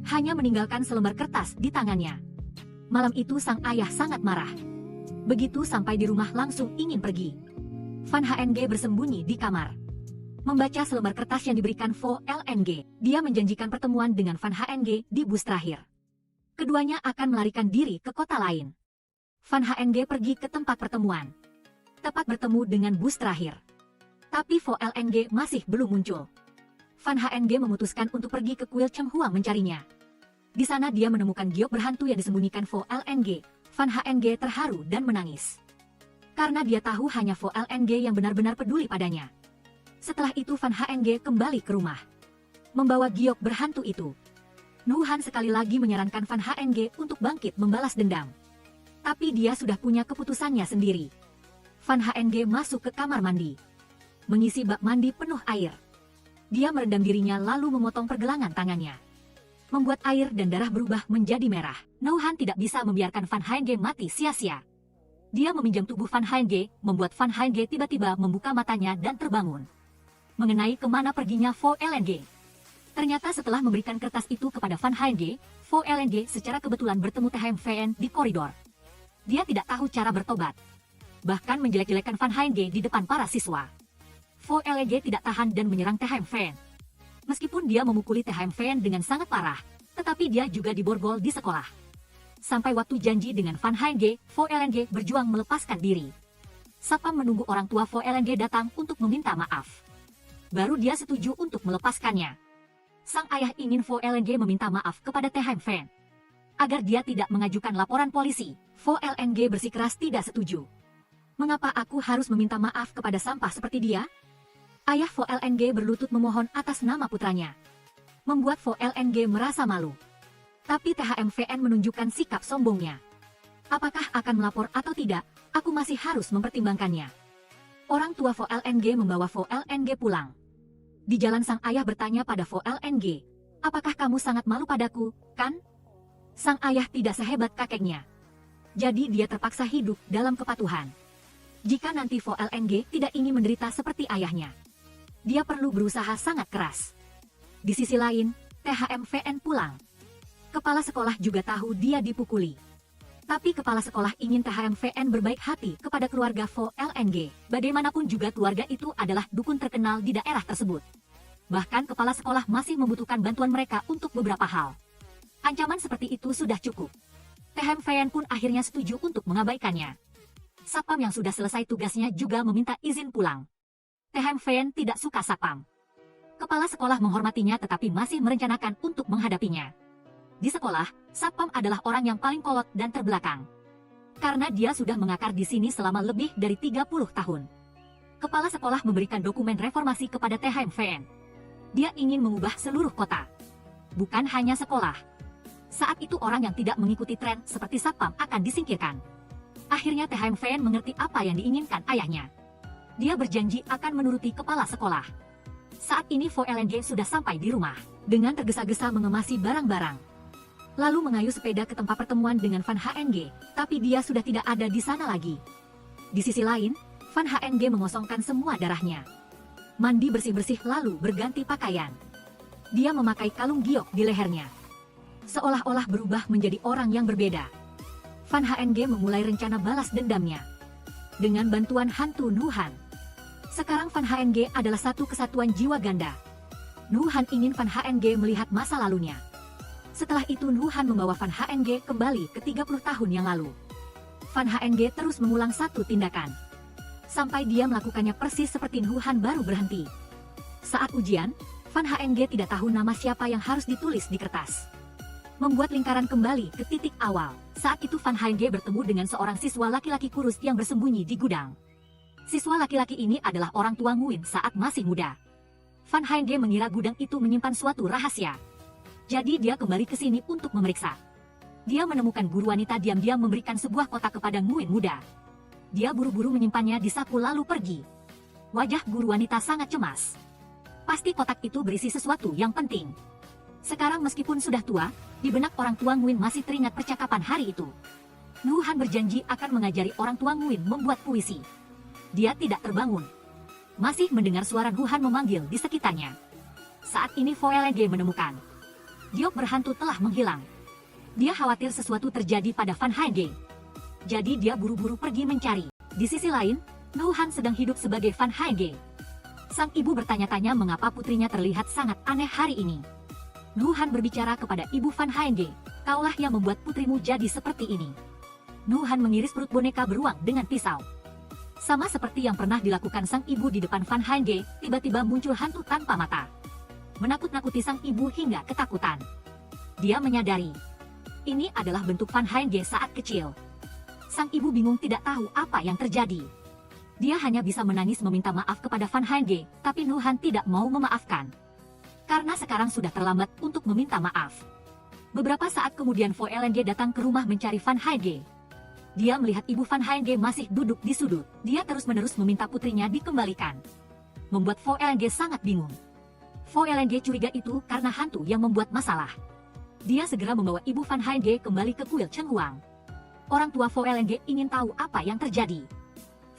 Hanya meninggalkan selembar kertas di tangannya. Malam itu sang ayah sangat marah. Begitu sampai di rumah langsung ingin pergi. Van HNG bersembunyi di kamar. Membaca selembar kertas yang diberikan Vo LNG, dia menjanjikan pertemuan dengan Van HNG di bus terakhir. Keduanya akan melarikan diri ke kota lain. Van HNG pergi ke tempat pertemuan. Tepat bertemu dengan bus terakhir. Tapi Vo LNG masih belum muncul. Van HNG memutuskan untuk pergi ke kuil Chenghua mencarinya. Di sana dia menemukan giok berhantu yang disembunyikan Vo LNG. Van HNG terharu dan menangis. Karena dia tahu hanya Vo LNG yang benar-benar peduli padanya. Setelah itu Van HNG kembali ke rumah. Membawa giok berhantu itu. Nuhan sekali lagi menyarankan Van HNG untuk bangkit membalas dendam. Tapi dia sudah punya keputusannya sendiri. Van HNG masuk ke kamar mandi. Mengisi bak mandi penuh air. Dia merendam dirinya lalu memotong pergelangan tangannya. Membuat air dan darah berubah menjadi merah. Nuhan tidak bisa membiarkan Van HNG mati sia-sia. Dia meminjam tubuh Van HNG, membuat Van HNG tiba-tiba membuka matanya dan terbangun. Mengenai kemana perginya Vo LNG. Ternyata setelah memberikan kertas itu kepada Van HNG, Vo LNG secara kebetulan bertemu THMVN di koridor. Dia tidak tahu cara bertobat. Bahkan menjelek-jelekan Van HNG di depan para siswa. Vo LNG tidak tahan dan menyerang THMVN. Meskipun dia memukuli THMVN dengan sangat parah, tetapi dia juga diborgol di sekolah. Sampai waktu janji dengan Van HNG, Vo LNG berjuang melepaskan diri. Satpam menunggu orang tua Vo LNG datang untuk meminta maaf. Baru dia setuju untuk melepaskannya. Sang ayah ingin Vo LNG meminta maaf kepada THMVN. Agar dia tidak mengajukan laporan polisi, Vo LNG bersikeras tidak setuju. Mengapa aku harus meminta maaf kepada sampah seperti dia? Ayah Vo LNG berlutut memohon atas nama putranya. Membuat Vo LNG merasa malu. Tapi THMVN menunjukkan sikap sombongnya. Apakah akan melapor atau tidak, aku masih harus mempertimbangkannya. Orang tua Vo LNG membawa Vo LNG pulang. Di jalan sang ayah bertanya pada Vo LNG, apakah kamu sangat malu padaku, kan? Sang ayah tidak sehebat kakeknya. Jadi dia terpaksa hidup dalam kepatuhan. Jika nanti Vo LNG tidak ingin menderita seperti ayahnya, dia perlu berusaha sangat keras. Di sisi lain, THMVN pulang. Kepala sekolah juga tahu dia dipukuli. Tapi kepala sekolah ingin THMVN berbaik hati kepada keluarga Vo LNG. Bagaimanapun juga keluarga itu adalah dukun terkenal di daerah tersebut. Bahkan kepala sekolah masih membutuhkan bantuan mereka untuk beberapa hal. Ancaman seperti itu sudah cukup. THMVN pun akhirnya setuju untuk mengabaikannya. Satpam yang sudah selesai tugasnya juga meminta izin pulang. Taehan Fen tidak suka satpam. Kepala sekolah menghormatinya tetapi masih merencanakan untuk menghadapinya. Di sekolah, satpam adalah orang yang paling kolot dan terbelakang. Karena dia sudah mengakar di sini selama lebih dari 30 tahun. Kepala sekolah memberikan dokumen reformasi kepada Taehan Fen. Dia ingin mengubah seluruh kota. Bukan hanya sekolah. Saat itu orang yang tidak mengikuti tren seperti satpam akan disingkirkan. Akhirnya Taehan Fen mengerti apa yang diinginkan ayahnya. Dia berjanji akan menuruti kepala sekolah. Saat ini Vo Lng sudah sampai di rumah. Dengan tergesa-gesa mengemasi barang-barang. Lalu mengayuh sepeda ke tempat pertemuan dengan Van Hng, tapi dia sudah tidak ada di sana lagi. Di sisi lain, Van Hng mengosongkan semua darahnya. Mandi bersih-bersih lalu berganti pakaian. Dia memakai kalung giok di lehernya. Seolah-olah berubah menjadi orang yang berbeda. Van Hng memulai rencana balas dendamnya. Dengan bantuan hantu Nuhan. Sekarang Van Hng adalah satu kesatuan jiwa ganda. Nuhan ingin Van Hng melihat masa lalunya. Setelah itu Nuhan membawa Van Hng kembali ke 30 tahun yang lalu. Van Hng terus mengulang satu tindakan. Sampai dia melakukannya persis seperti Nuhan baru berhenti. Saat ujian, Van Hng tidak tahu nama siapa yang harus ditulis di kertas. Membuat lingkaran kembali ke titik awal. Saat itu Van Hng bertemu dengan seorang siswa laki-laki kurus yang bersembunyi di gudang. Siswa laki-laki ini adalah orang tua Nguyen saat masih muda. Van Hng mengira gudang itu menyimpan suatu rahasia. Jadi dia kembali ke sini untuk memeriksa. Dia menemukan guru wanita diam-diam memberikan sebuah kotak kepada Nguyen muda. Dia buru-buru menyimpannya di saku lalu pergi. Wajah guru wanita sangat cemas. Pasti kotak itu berisi sesuatu yang penting. Sekarang meskipun sudah tua, di benak orang tua Nguyen masih teringat percakapan hari itu. Nuhan berjanji akan mengajari orang tua Nguyen membuat puisi. Dia tidak terbangun. Masih mendengar suara Nuhan memanggil di sekitarnya. Saat ini Vo Lng menemukan. Giok berhantu telah menghilang. Dia khawatir sesuatu terjadi pada Van Hng. Jadi dia buru-buru pergi mencari. Di sisi lain, Nuhan sedang hidup sebagai Van Hng. Sang ibu bertanya-tanya mengapa putrinya terlihat sangat aneh hari ini. Nuhan berbicara kepada ibu Van Hng, "Kaulah yang membuat putrimu jadi seperti ini." Nuhan mengiris perut boneka beruang dengan pisau. Sama seperti yang pernah dilakukan sang ibu di depan Van Hng, tiba-tiba muncul hantu tanpa mata. Menakut-nakuti sang ibu hingga ketakutan. Dia menyadari, ini adalah bentuk Van Hng saat kecil. Sang ibu bingung tidak tahu apa yang terjadi. Dia hanya bisa menangis meminta maaf kepada Van Hng, tapi Nuhan tidak mau memaafkan. Karena sekarang sudah terlambat untuk meminta maaf. Beberapa saat kemudian Vo Lng datang ke rumah mencari Van Hng. Dia melihat ibu Van Hng masih duduk di sudut. Dia terus-menerus meminta putrinya dikembalikan. Membuat Vo Lng sangat bingung. Vo Lng curiga itu karena hantu yang membuat masalah. Dia segera membawa ibu Van Hng kembali ke kuil Cheng Huang. Orang tua Vo Lng ingin tahu apa yang terjadi.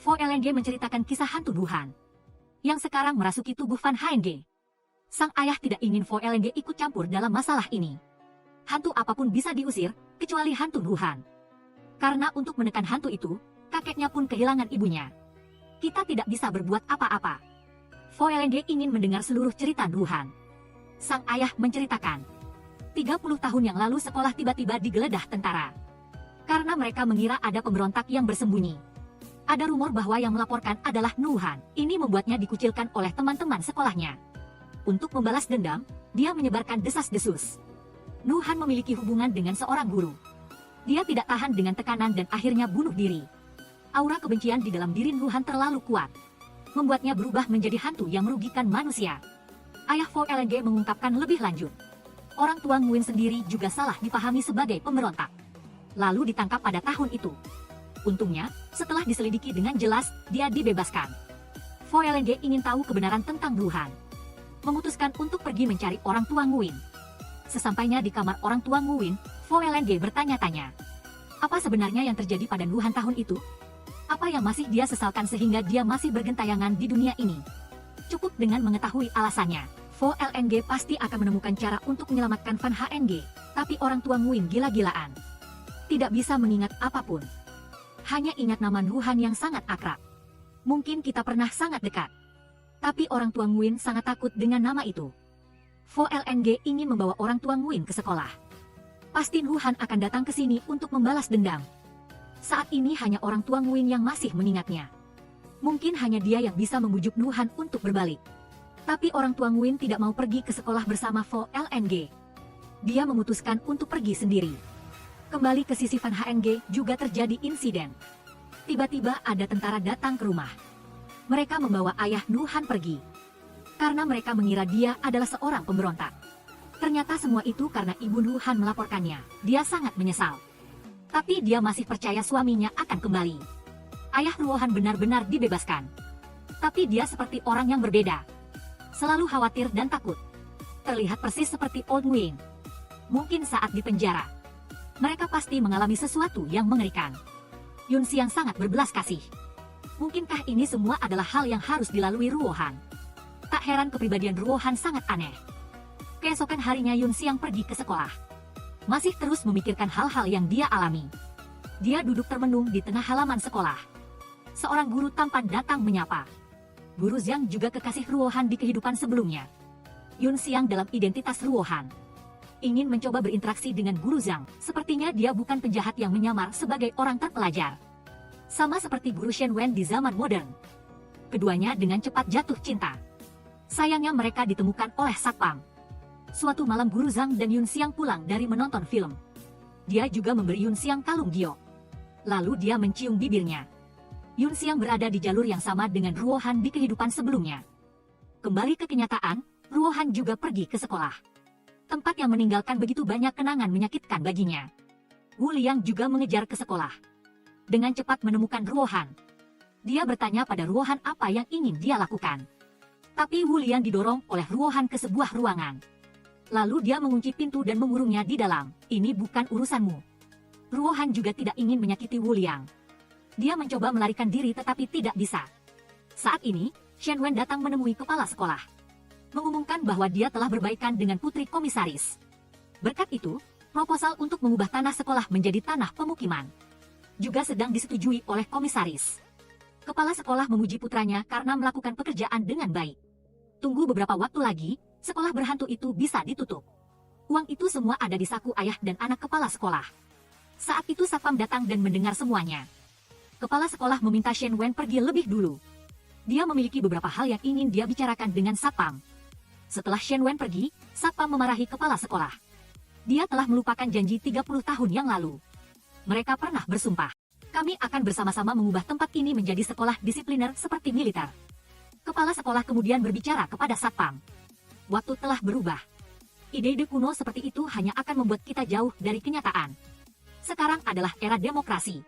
Vo Lng menceritakan kisah hantu Nuhan yang sekarang merasuki tubuh Van Hng. Sang ayah tidak ingin Vo Lng ikut campur dalam masalah ini. Hantu apapun bisa diusir, kecuali hantu Nuhan. Karena untuk menekan hantu itu, kakeknya pun kehilangan ibunya. Kita tidak bisa berbuat apa-apa. Vo Lng ingin mendengar seluruh cerita Nuhan. Sang ayah menceritakan. 30 tahun yang lalu sekolah tiba-tiba digeledah tentara. Karena mereka mengira ada pemberontak yang bersembunyi. Ada rumor bahwa yang melaporkan adalah Nuhan. Ini membuatnya dikucilkan oleh teman-teman sekolahnya. Untuk membalas dendam, dia menyebarkan desas-desus. Nuhan memiliki hubungan dengan seorang guru. Dia tidak tahan dengan tekanan dan akhirnya bunuh diri. Aura kebencian di dalam diri Nuhan terlalu kuat. Membuatnya berubah menjadi hantu yang merugikan manusia. Ayah Vo Lng mengungkapkan lebih lanjut. Orang tua Nguyen sendiri juga salah dipahami sebagai pemberontak. Lalu ditangkap pada tahun itu. Untungnya, setelah diselidiki dengan jelas, dia dibebaskan. Vo Lng ingin tahu kebenaran tentang Nuhan. Memutuskan untuk pergi mencari orang tua Nguyen. Sesampainya di kamar orang tua Nguyen, Vo Lng bertanya-tanya. Apa sebenarnya yang terjadi pada Nuhan tahun itu? Apa yang masih dia sesalkan sehingga dia masih bergentayangan di dunia ini? Cukup dengan mengetahui alasannya, Vo Lng pasti akan menemukan cara untuk menyelamatkan Van Hng. Tapi orang tua Nguyen gila-gilaan. Tidak bisa mengingat apapun. Hanya ingat nama Nuhan yang sangat akrab. Mungkin kita pernah sangat dekat. Tapi orang tua Nguyen sangat takut dengan nama itu. Vo Lng ingin membawa orang tua Nguyen ke sekolah. Pasti Nuhan akan datang ke sini untuk membalas dendam. Saat ini hanya orang tua Nguyen yang masih mengingatnya. Mungkin hanya dia yang bisa membujuk Nuhan untuk berbalik. Tapi orang tua Nguyen tidak mau pergi ke sekolah bersama Vo LNG. Dia memutuskan untuk pergi sendiri. Kembali ke sisi Van HNG juga terjadi insiden. Tiba-tiba ada tentara datang ke rumah. Mereka membawa ayah Nuhan pergi. Karena mereka mengira dia adalah seorang pemberontak. Ternyata semua itu karena ibu Nuhan melaporkannya. Dia sangat menyesal. Tapi dia masih percaya suaminya akan kembali. Ayah Nuhan benar-benar dibebaskan. Tapi dia seperti orang yang berbeda. Selalu khawatir dan takut. Terlihat persis seperti Old Nguyen. Mungkin saat di penjara, mereka pasti mengalami sesuatu yang mengerikan. Yun Xiang sangat berbelas kasih. Mungkinkah ini semua adalah hal yang harus dilalui Ruohan? Tak heran kepribadian Ruohan sangat aneh. Keesokan harinya Yun Xiang pergi ke sekolah. Masih terus memikirkan hal-hal yang dia alami. Dia duduk termenung di tengah halaman sekolah. Seorang guru tampan datang menyapa. Guru Zhang juga kekasih Ruohan di kehidupan sebelumnya. Yun Xiang dalam identitas Ruohan ingin mencoba berinteraksi dengan Guru Zhang. Sepertinya dia bukan penjahat yang menyamar sebagai orang terpelajar. Sama seperti Guru Shen Wen di zaman modern. Keduanya dengan cepat jatuh cinta. Sayangnya mereka ditemukan oleh Satpam. Suatu malam Guru Zhang dan Yun Xiang pulang dari menonton film. Dia juga memberi Yun Xiang kalung giok. Lalu dia mencium bibirnya. Yun Xiang berada di jalur yang sama dengan Ruohan di kehidupan sebelumnya. Kembali ke kenyataan, Ruohan juga pergi ke sekolah. Tempat yang meninggalkan begitu banyak kenangan menyakitkan baginya. Wu Liang juga mengejar ke sekolah. Dengan cepat menemukan Ruohan. Dia bertanya pada Ruohan apa yang ingin dia lakukan. Tapi Wu Liang didorong oleh Ruohan ke sebuah ruangan. Lalu dia mengunci pintu dan mengurungnya di dalam. Ini bukan urusanmu. Ruohan juga tidak ingin menyakiti Wu Liang. Dia mencoba melarikan diri tetapi tidak bisa. Saat ini, Shen Wen datang menemui kepala sekolah. Mengumumkan bahwa dia telah berbaikan dengan putri komisaris. Berkat itu, proposal untuk mengubah tanah sekolah menjadi tanah pemukiman juga sedang disetujui oleh komisaris. Kepala sekolah memuji putranya karena melakukan pekerjaan dengan baik. Tunggu beberapa waktu lagi, sekolah berhantu itu bisa ditutup. Uang itu semua ada di saku ayah dan anak kepala sekolah. Saat itu Satpam datang dan mendengar semuanya. Kepala sekolah meminta Shen Wen pergi lebih dulu. Dia memiliki beberapa hal yang ingin dia bicarakan dengan Satpam. Setelah Shen Wen pergi, Satpam memarahi kepala sekolah. Dia telah melupakan janji 30 tahun yang lalu. Mereka pernah bersumpah, kami akan bersama-sama mengubah tempat ini menjadi sekolah disipliner seperti militer. Kepala sekolah kemudian berbicara kepada Satpam. Waktu telah berubah. Ide-ide kuno seperti itu hanya akan membuat kita jauh dari kenyataan. Sekarang adalah era demokrasi.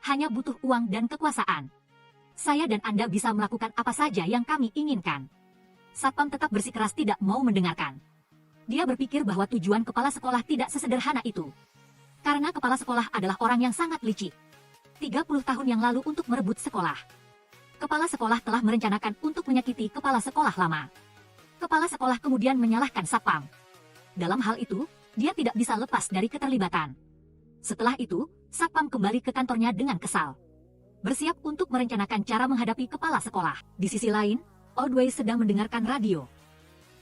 Hanya butuh uang dan kekuasaan. Saya dan Anda bisa melakukan apa saja yang kami inginkan. Satpam tetap bersikeras tidak mau mendengarkan. Dia berpikir bahwa tujuan kepala sekolah tidak sesederhana itu. Karena kepala sekolah adalah orang yang sangat licik. 30 tahun yang lalu untuk merebut sekolah. Kepala sekolah telah merencanakan untuk menyakiti kepala sekolah lama. Kepala sekolah kemudian menyalahkan Satpam. Dalam hal itu, dia tidak bisa lepas dari keterlibatan. Setelah itu, Satpam kembali ke kantornya dengan kesal. Bersiap untuk merencanakan cara menghadapi kepala sekolah. Di sisi lain, Oldway sedang mendengarkan radio.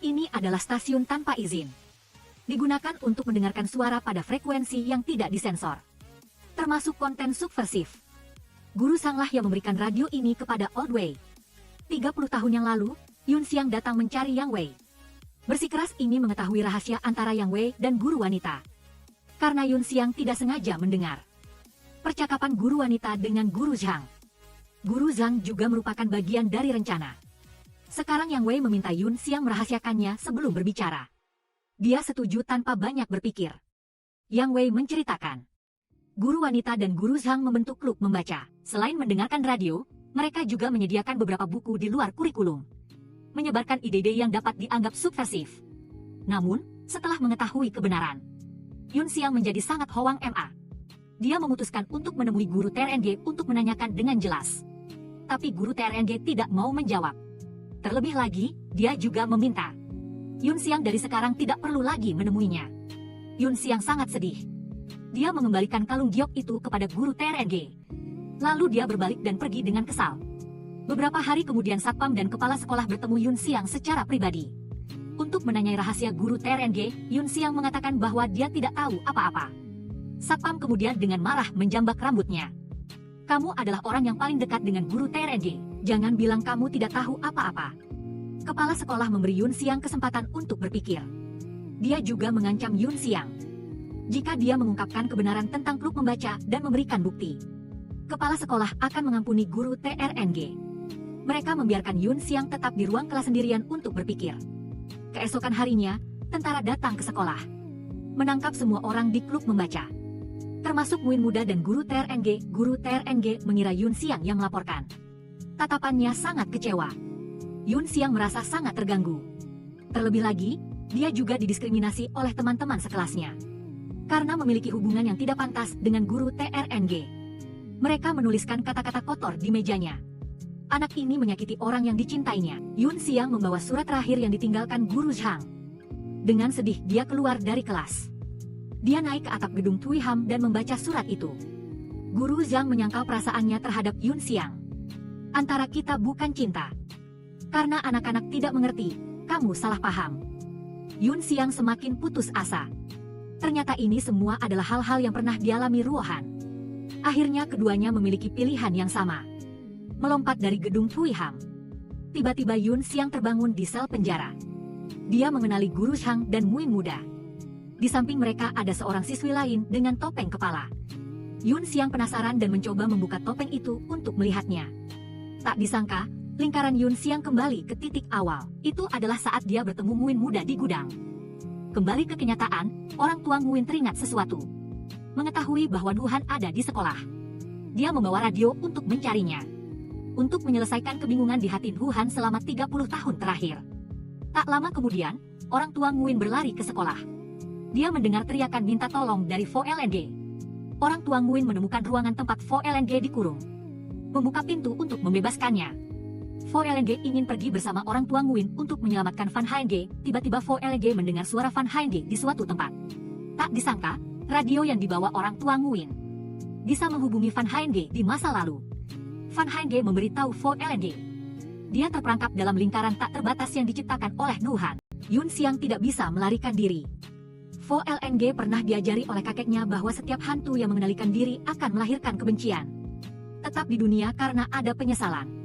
Ini adalah stasiun tanpa izin. Digunakan untuk mendengarkan suara pada frekuensi yang tidak disensor. Termasuk konten subversif. Guru Zhanglah yang memberikan radio ini kepada Oldway. 30 tahun yang lalu, Yun Xiang datang mencari Yang Wei. Bersikeras ingin mengetahui rahasia antara Yang Wei dan guru wanita. Karena Yun Xiang tidak sengaja mendengar percakapan guru wanita dengan guru Zhang. Guru Zhang juga merupakan bagian dari rencana. Sekarang Yang Wei meminta Yun Xiang merahasiakannya sebelum berbicara. Dia setuju tanpa banyak berpikir. Yang Wei menceritakan. Guru wanita dan guru Zhang membentuk klub membaca. Selain mendengarkan radio, mereka juga menyediakan beberapa buku di luar kurikulum. Menyebarkan ide-ide yang dapat dianggap subversif. Namun, setelah mengetahui kebenaran, Yun Xiang menjadi sangat hoang MA. Dia memutuskan untuk menemui guru TRNG untuk menanyakan dengan jelas. Tapi guru TRNG tidak mau menjawab. Terlebih lagi, dia juga meminta Yun Xiang dari sekarang tidak perlu lagi menemuinya. Yun Xiang sangat sedih. Dia mengembalikan kalung giok itu kepada guru TRNG. Lalu dia berbalik dan pergi dengan kesal. Beberapa hari kemudian Satpam dan kepala sekolah bertemu Yun Xiang secara pribadi. Untuk menanyai rahasia guru TRNG, Yun Xiang mengatakan bahwa dia tidak tahu apa-apa. Satpam kemudian dengan marah menjambak rambutnya. Kamu adalah orang yang paling dekat dengan guru TRNG. Jangan bilang kamu tidak tahu apa-apa. Kepala sekolah memberi Yun Xiang kesempatan untuk berpikir. Dia juga mengancam Yun Xiang. Jika dia mengungkapkan kebenaran tentang klub membaca dan memberikan bukti, kepala sekolah akan mengampuni guru TRNG. Mereka membiarkan Yun Xiang tetap di ruang kelas sendirian untuk berpikir. Keesokan harinya, tentara datang ke sekolah, menangkap semua orang di klub membaca, termasuk Muin muda dan guru TRNG. Guru TRNG mengira Yun Xiang yang melaporkan. Tatapannya sangat kecewa. Yun Xiang merasa sangat terganggu. Terlebih lagi, dia juga didiskriminasi oleh teman-teman sekelasnya karena memiliki hubungan yang tidak pantas dengan guru TRNG. Mereka menuliskan kata-kata kotor di mejanya. Anak ini menyakiti orang yang dicintainya. Yun Xiang membawa surat terakhir yang ditinggalkan guru Zhang. Dengan sedih dia keluar dari kelas. Dia naik ke atap gedung Tui Ham dan membaca surat itu. Guru Zhang menyangkal perasaannya terhadap Yun Xiang. Antara kita bukan cinta. Karena anak-anak tidak mengerti, kamu salah paham. Yun Xiang semakin putus asa. Ternyata ini semua adalah hal-hal yang pernah dialami Ruohan. Akhirnya keduanya memiliki pilihan yang sama. Melompat dari gedung Tui Ham. Tiba-tiba Yun Xiang terbangun di sel penjara. Dia mengenali guru Zhang dan Muin muda. Di samping mereka ada seorang siswi lain dengan topeng kepala. Yun Xiang penasaran dan mencoba membuka topeng itu untuk melihatnya. Tak disangka, lingkaran Yun Xiang kembali ke titik awal. Itu adalah saat dia bertemu Muin muda di gudang. Kembali ke kenyataan, orang tua Muin teringat sesuatu. Mengetahui bahwa Nuhan ada di sekolah. Dia membawa radio untuk mencarinya. Untuk menyelesaikan kebingungan di hati Nuhan selama 30 tahun terakhir. Tak lama kemudian, orang tua Muin berlari ke sekolah. Dia mendengar teriakan minta tolong dari Vo LNG. Orang tua Muin menemukan ruangan tempat Vo LNG dikurung. Membuka pintu untuk membebaskannya. Vo LNG ingin pergi bersama orang tua Nguyen untuk menyelamatkan Van Haenge. Tiba-tiba Vo LNG mendengar suara Van Haenge di suatu tempat. Tak disangka, radio yang dibawa orang tua Nguyen bisa menghubungi Van Haenge di masa lalu. Van Haenge memberitahu Vo LNG. Dia terperangkap dalam lingkaran tak terbatas yang diciptakan oleh Nuhan. Yun Xiang tidak bisa melarikan diri. Vo LNG pernah diajari oleh kakeknya bahwa setiap hantu yang mengendalikan diri akan melahirkan kebencian. Tetap di dunia karena ada penyesalan.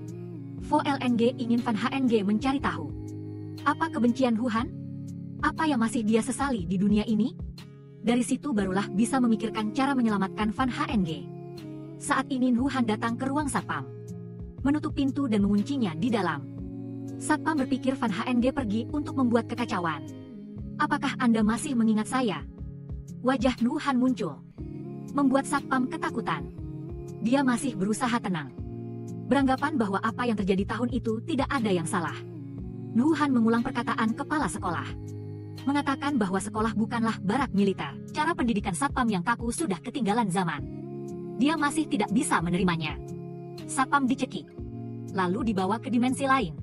Vo LNG ingin Van HNG mencari tahu. Apa kebencian Huhan? Apa yang masih dia sesali di dunia ini? Dari situ barulah bisa memikirkan cara menyelamatkan Van HNG. Saat ini Nuhan datang ke ruang satpam. Menutup pintu dan menguncinya di dalam. Satpam berpikir Van HNG pergi untuk membuat kekacauan. Apakah Anda masih mengingat saya? Wajah Nuhan muncul. Membuat satpam ketakutan. Dia masih berusaha tenang. Beranggapan bahwa apa yang terjadi tahun itu tidak ada yang salah. Nuhan mengulang perkataan kepala sekolah. Mengatakan bahwa sekolah bukanlah barak militer. Cara pendidikan satpam yang kaku sudah ketinggalan zaman. Dia masih tidak bisa menerimanya. Satpam dicekik. Lalu dibawa ke dimensi lain.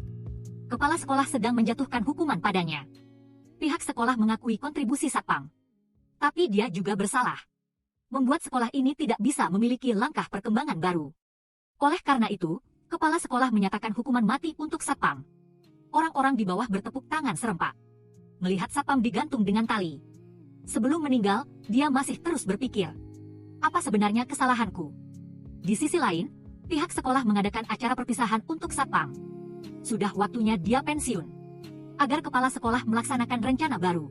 Kepala sekolah sedang menjatuhkan hukuman padanya. Pihak sekolah mengakui kontribusi satpam. Tapi dia juga bersalah. Membuat sekolah ini tidak bisa memiliki langkah perkembangan baru. Oleh karena itu, kepala sekolah menyatakan hukuman mati untuk satpam. Orang-orang di bawah bertepuk tangan serempak. Melihat satpam digantung dengan tali. Sebelum meninggal, dia masih terus berpikir. Apa sebenarnya kesalahanku? Di sisi lain, pihak sekolah mengadakan acara perpisahan untuk satpam. Sudah waktunya dia pensiun. Agar kepala sekolah melaksanakan rencana baru.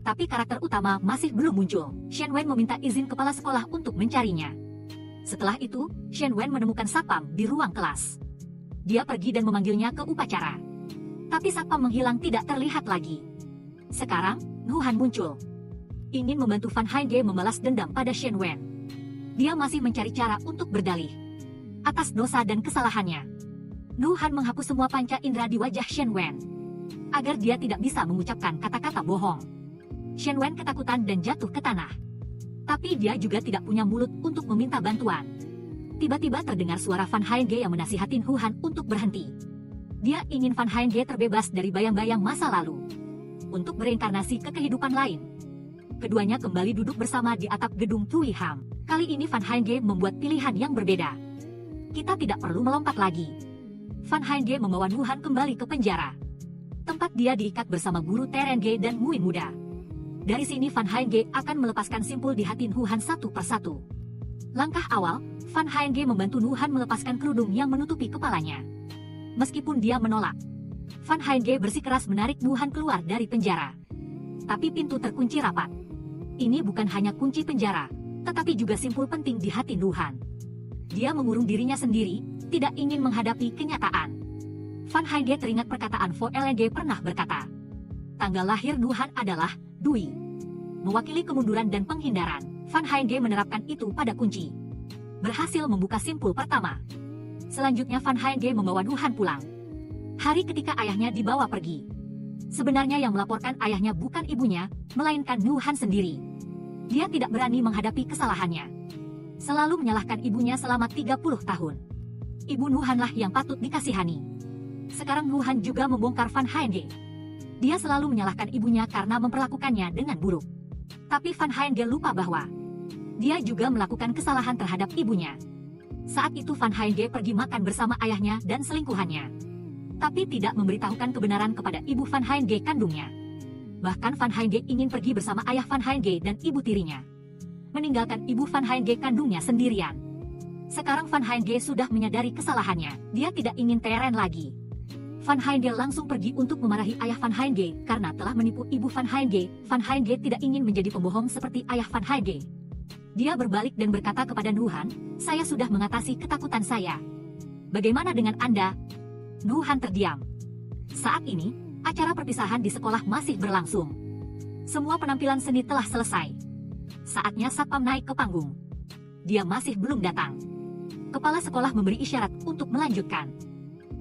Tapi karakter utama masih belum muncul. Shen Wen meminta izin kepala sekolah untuk mencarinya. Setelah itu, Shen Wen menemukan satpam di ruang kelas. Dia pergi dan memanggilnya ke upacara. Tapi satpam menghilang tidak terlihat lagi. Sekarang, Nuhan muncul. Ingin membantu Van Haenge membalas dendam pada Shen Wen. Dia masih mencari cara untuk berdalih atas dosa dan kesalahannya. Nuhan menghapus semua panca indera di wajah Shen Wen. Agar dia tidak bisa mengucapkan kata-kata bohong. Shen Wen ketakutan dan jatuh ke tanah. Tapi dia juga tidak punya mulut untuk meminta bantuan. Tiba-tiba terdengar suara Van Haenge yang menasihatin Huhan untuk berhenti. Dia ingin Van Haenge terbebas dari bayang-bayang masa lalu. Untuk bereinkarnasi ke kehidupan lain. Keduanya kembali duduk bersama di atap gedung Tui Ham. Kali ini Van Haenge membuat pilihan yang berbeda. Kita tidak perlu melompat lagi. Van Haenge membawa Nuhan kembali ke penjara. Tempat dia diikat bersama guru TRNG dan Muin muda. Dari sini Van Haenge akan melepaskan simpul di hati Huhan satu persatu. Langkah awal, Fan Henge membantu Nuhan melepaskan kerudung yang menutupi kepalanya. Meskipun dia menolak, Fan Henge bersikeras menarik Nuhan keluar dari penjara. Tapi pintu terkunci rapat. Ini bukan hanya kunci penjara, tetapi juga simpul penting di hati Nuhan. Dia mengurung dirinya sendiri, tidak ingin menghadapi kenyataan. Fan Henge teringat perkataan Vo Leng pernah berkata, tanggal lahir Nuhan adalah Dui. Mewakili kemunduran dan penghindaran, Fan Henge menerapkan itu pada kunci. Berhasil membuka simpul pertama. Selanjutnya Fan Henge membawa Nuhan pulang. Hari ketika ayahnya dibawa pergi. Sebenarnya yang melaporkan ayahnya bukan ibunya, melainkan Nuhan sendiri. Dia tidak berani menghadapi kesalahannya. Selalu menyalahkan ibunya selama 30 tahun. Ibu Nuhanlah yang patut dikasihani. Sekarang Nuhan juga membongkar Fan Henge. Dia selalu menyalahkan ibunya karena memperlakukannya dengan buruk. Tapi Fan Henge lupa bahwa dia juga melakukan kesalahan terhadap ibunya. Saat itu Fan Henge pergi makan bersama ayahnya dan selingkuhannya. Tapi tidak memberitahukan kebenaran kepada ibu Fan Henge kandungnya. Bahkan Fan Henge ingin pergi bersama ayah Fan Henge dan ibu tirinya, meninggalkan ibu Fan Henge kandungnya sendirian. Sekarang Fan Henge sudah menyadari kesalahannya. Dia tidak ingin teren lagi. Fan Henge langsung pergi untuk memarahi ayah Fan Henge karena telah menipu ibu Fan Henge. Fan Henge tidak ingin menjadi pembohong seperti ayah Fan Henge. Dia berbalik dan berkata kepada Nuhan, saya sudah mengatasi ketakutan saya. Bagaimana dengan Anda? Nuhan terdiam. Saat ini, acara perpisahan di sekolah masih berlangsung. Semua penampilan seni telah selesai. Saatnya satpam naik ke panggung. Dia masih belum datang. Kepala sekolah memberi isyarat untuk melanjutkan.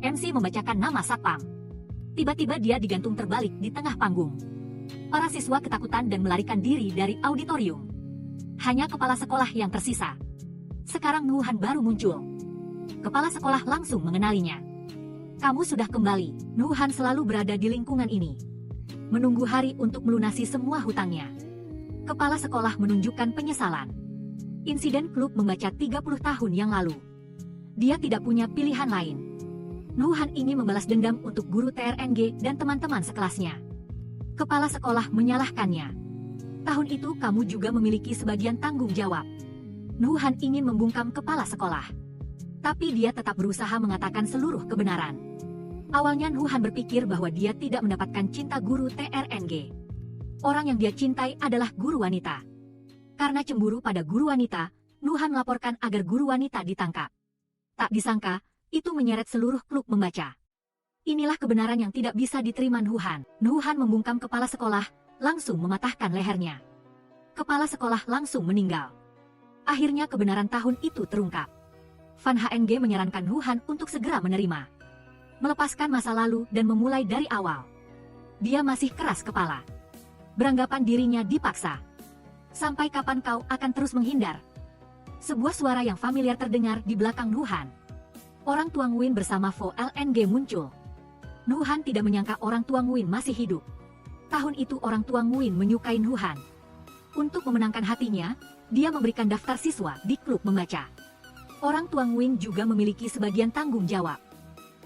MC membacakan nama satpam. Tiba-tiba dia digantung terbalik di tengah panggung. Para siswa ketakutan dan melarikan diri dari auditorium. Hanya kepala sekolah yang tersisa. Sekarang Nuhan baru muncul. Kepala sekolah langsung mengenalinya. Kamu sudah kembali. Nuhan selalu berada di lingkungan ini, menunggu hari untuk melunasi semua hutangnya. Kepala sekolah menunjukkan penyesalan. Insiden klub membaca 30 tahun yang lalu. Dia tidak punya pilihan lain. Nuhan ingin membalas dendam untuk guru TRNG dan teman-teman sekelasnya. Kepala sekolah menyalahkannya. Tahun itu kamu juga memiliki sebagian tanggung jawab. Nuhan ingin membungkam kepala sekolah. Tapi dia tetap berusaha mengatakan seluruh kebenaran. Awalnya Nuhan berpikir bahwa dia tidak mendapatkan cinta guru TRNG. Orang yang dia cintai adalah guru wanita. Karena cemburu pada guru wanita, Nuhan melaporkan agar guru wanita ditangkap. Tak disangka, itu menyeret seluruh klub membaca. Inilah kebenaran yang tidak bisa diterima Nuhan. Nuhan membungkam kepala sekolah, langsung mematahkan lehernya. Kepala sekolah langsung meninggal. Akhirnya kebenaran tahun itu terungkap. Fan Henge menyarankan Nuhan untuk segera menerima, melepaskan masa lalu dan memulai dari awal. Dia masih keras kepala. Beranggapan dirinya dipaksa. Sampai kapan kau akan terus menghindar? Sebuah suara yang familiar terdengar di belakang Nuhan. Orang tua Nguyen bersama Vo Leng muncul. Nuhan tidak menyangka orang tua Nguyen masih hidup. Tahun itu orang tua Nguyen menyukai Nuhan. Untuk memenangkan hatinya, dia memberikan daftar siswa di klub membaca. Orang tua Nguyen juga memiliki sebagian tanggung jawab.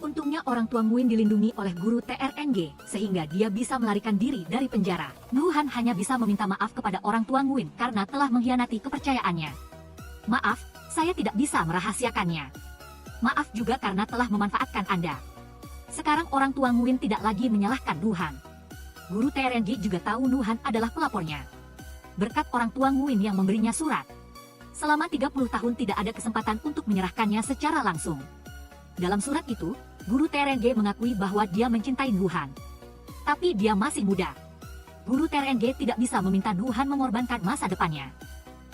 Untungnya orang tua Nguyen dilindungi oleh guru TRNG, sehingga dia bisa melarikan diri dari penjara. Nuhan hanya bisa meminta maaf kepada orang tua Nguyen karena telah mengkhianati kepercayaannya. Maaf, saya tidak bisa merahasiakannya. Maaf juga karena telah memanfaatkan Anda. Sekarang orang tua Nguyen tidak lagi menyalahkan Nuhan. Guru TRNG juga tahu Nuhan adalah pelapornya. Berkat orang tua Nguyen yang memberinya surat. Selama 30 tahun tidak ada kesempatan untuk menyerahkannya secara langsung. Dalam surat itu, guru TRNG mengakui bahwa dia mencintai Nuhan. Tapi dia masih muda. Guru TRNG tidak bisa meminta Nuhan mengorbankan masa depannya.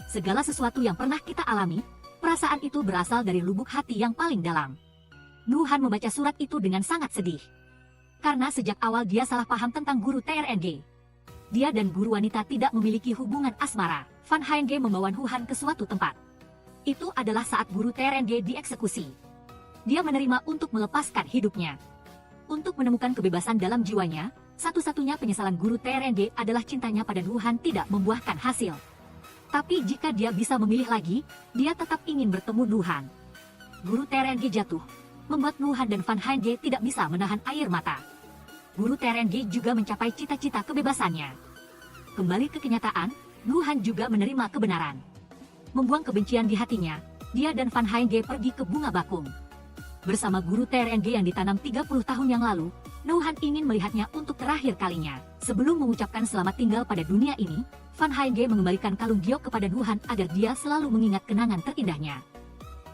Segala sesuatu yang pernah kita alami, perasaan itu berasal dari lubuk hati yang paling dalam. Nuhan membaca surat itu dengan sangat sedih. Karena sejak awal dia salah paham tentang guru TRNG. Dia dan guru wanita tidak memiliki hubungan asmara. Fan Henge membawa Nuhan ke suatu tempat. Itu adalah saat guru TRNG dieksekusi. Dia menerima untuk melepaskan hidupnya. Untuk menemukan kebebasan dalam jiwanya, satu-satunya penyesalan guru TRNG adalah cintanya pada Nuhan tidak membuahkan hasil. Tapi jika dia bisa memilih lagi, dia tetap ingin bertemu Nuhan. Guru TRNG jatuh, membuat Nuhan dan Fan Henge tidak bisa menahan air mata. Guru TRNG juga mencapai cita-cita kebebasannya. Kembali ke kenyataan, Nuhan juga menerima kebenaran. Membuang kebencian di hatinya, dia dan Van Henge pergi ke Bunga Bakung. Bersama guru TRNG yang ditanam 30 tahun yang lalu, Nuhan ingin melihatnya untuk terakhir kalinya. Sebelum mengucapkan selamat tinggal pada dunia ini, Van Henge mengembalikan kalung giok kepada Nuhan agar dia selalu mengingat kenangan terindahnya.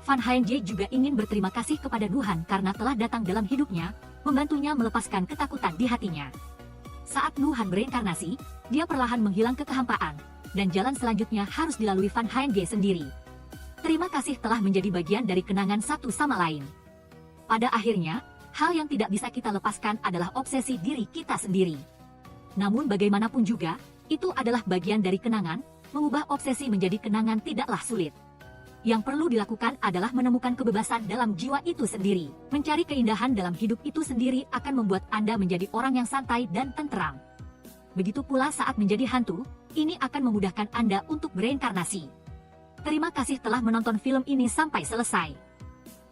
Van Henge juga ingin berterima kasih kepada Nuhan karena telah datang dalam hidupnya, membantunya melepaskan ketakutan di hatinya. Saat Nuhan bereinkarnasi, dia perlahan menghilang ke kehampaan, dan jalan selanjutnya harus dilalui Van Henge sendiri. Terima kasih telah menjadi bagian dari kenangan satu sama lain. Pada akhirnya, hal yang tidak bisa kita lepaskan adalah obsesi diri kita sendiri. Namun bagaimanapun juga, itu adalah bagian dari kenangan, mengubah obsesi menjadi kenangan tidaklah sulit. Yang perlu dilakukan adalah menemukan kebebasan dalam jiwa itu sendiri. Mencari keindahan dalam hidup itu sendiri akan membuat Anda menjadi orang yang santai dan tenteram. Begitu pula saat menjadi hantu, ini akan memudahkan Anda untuk bereinkarnasi. Terima kasih telah menonton film ini sampai selesai.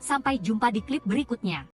Sampai jumpa di klip berikutnya.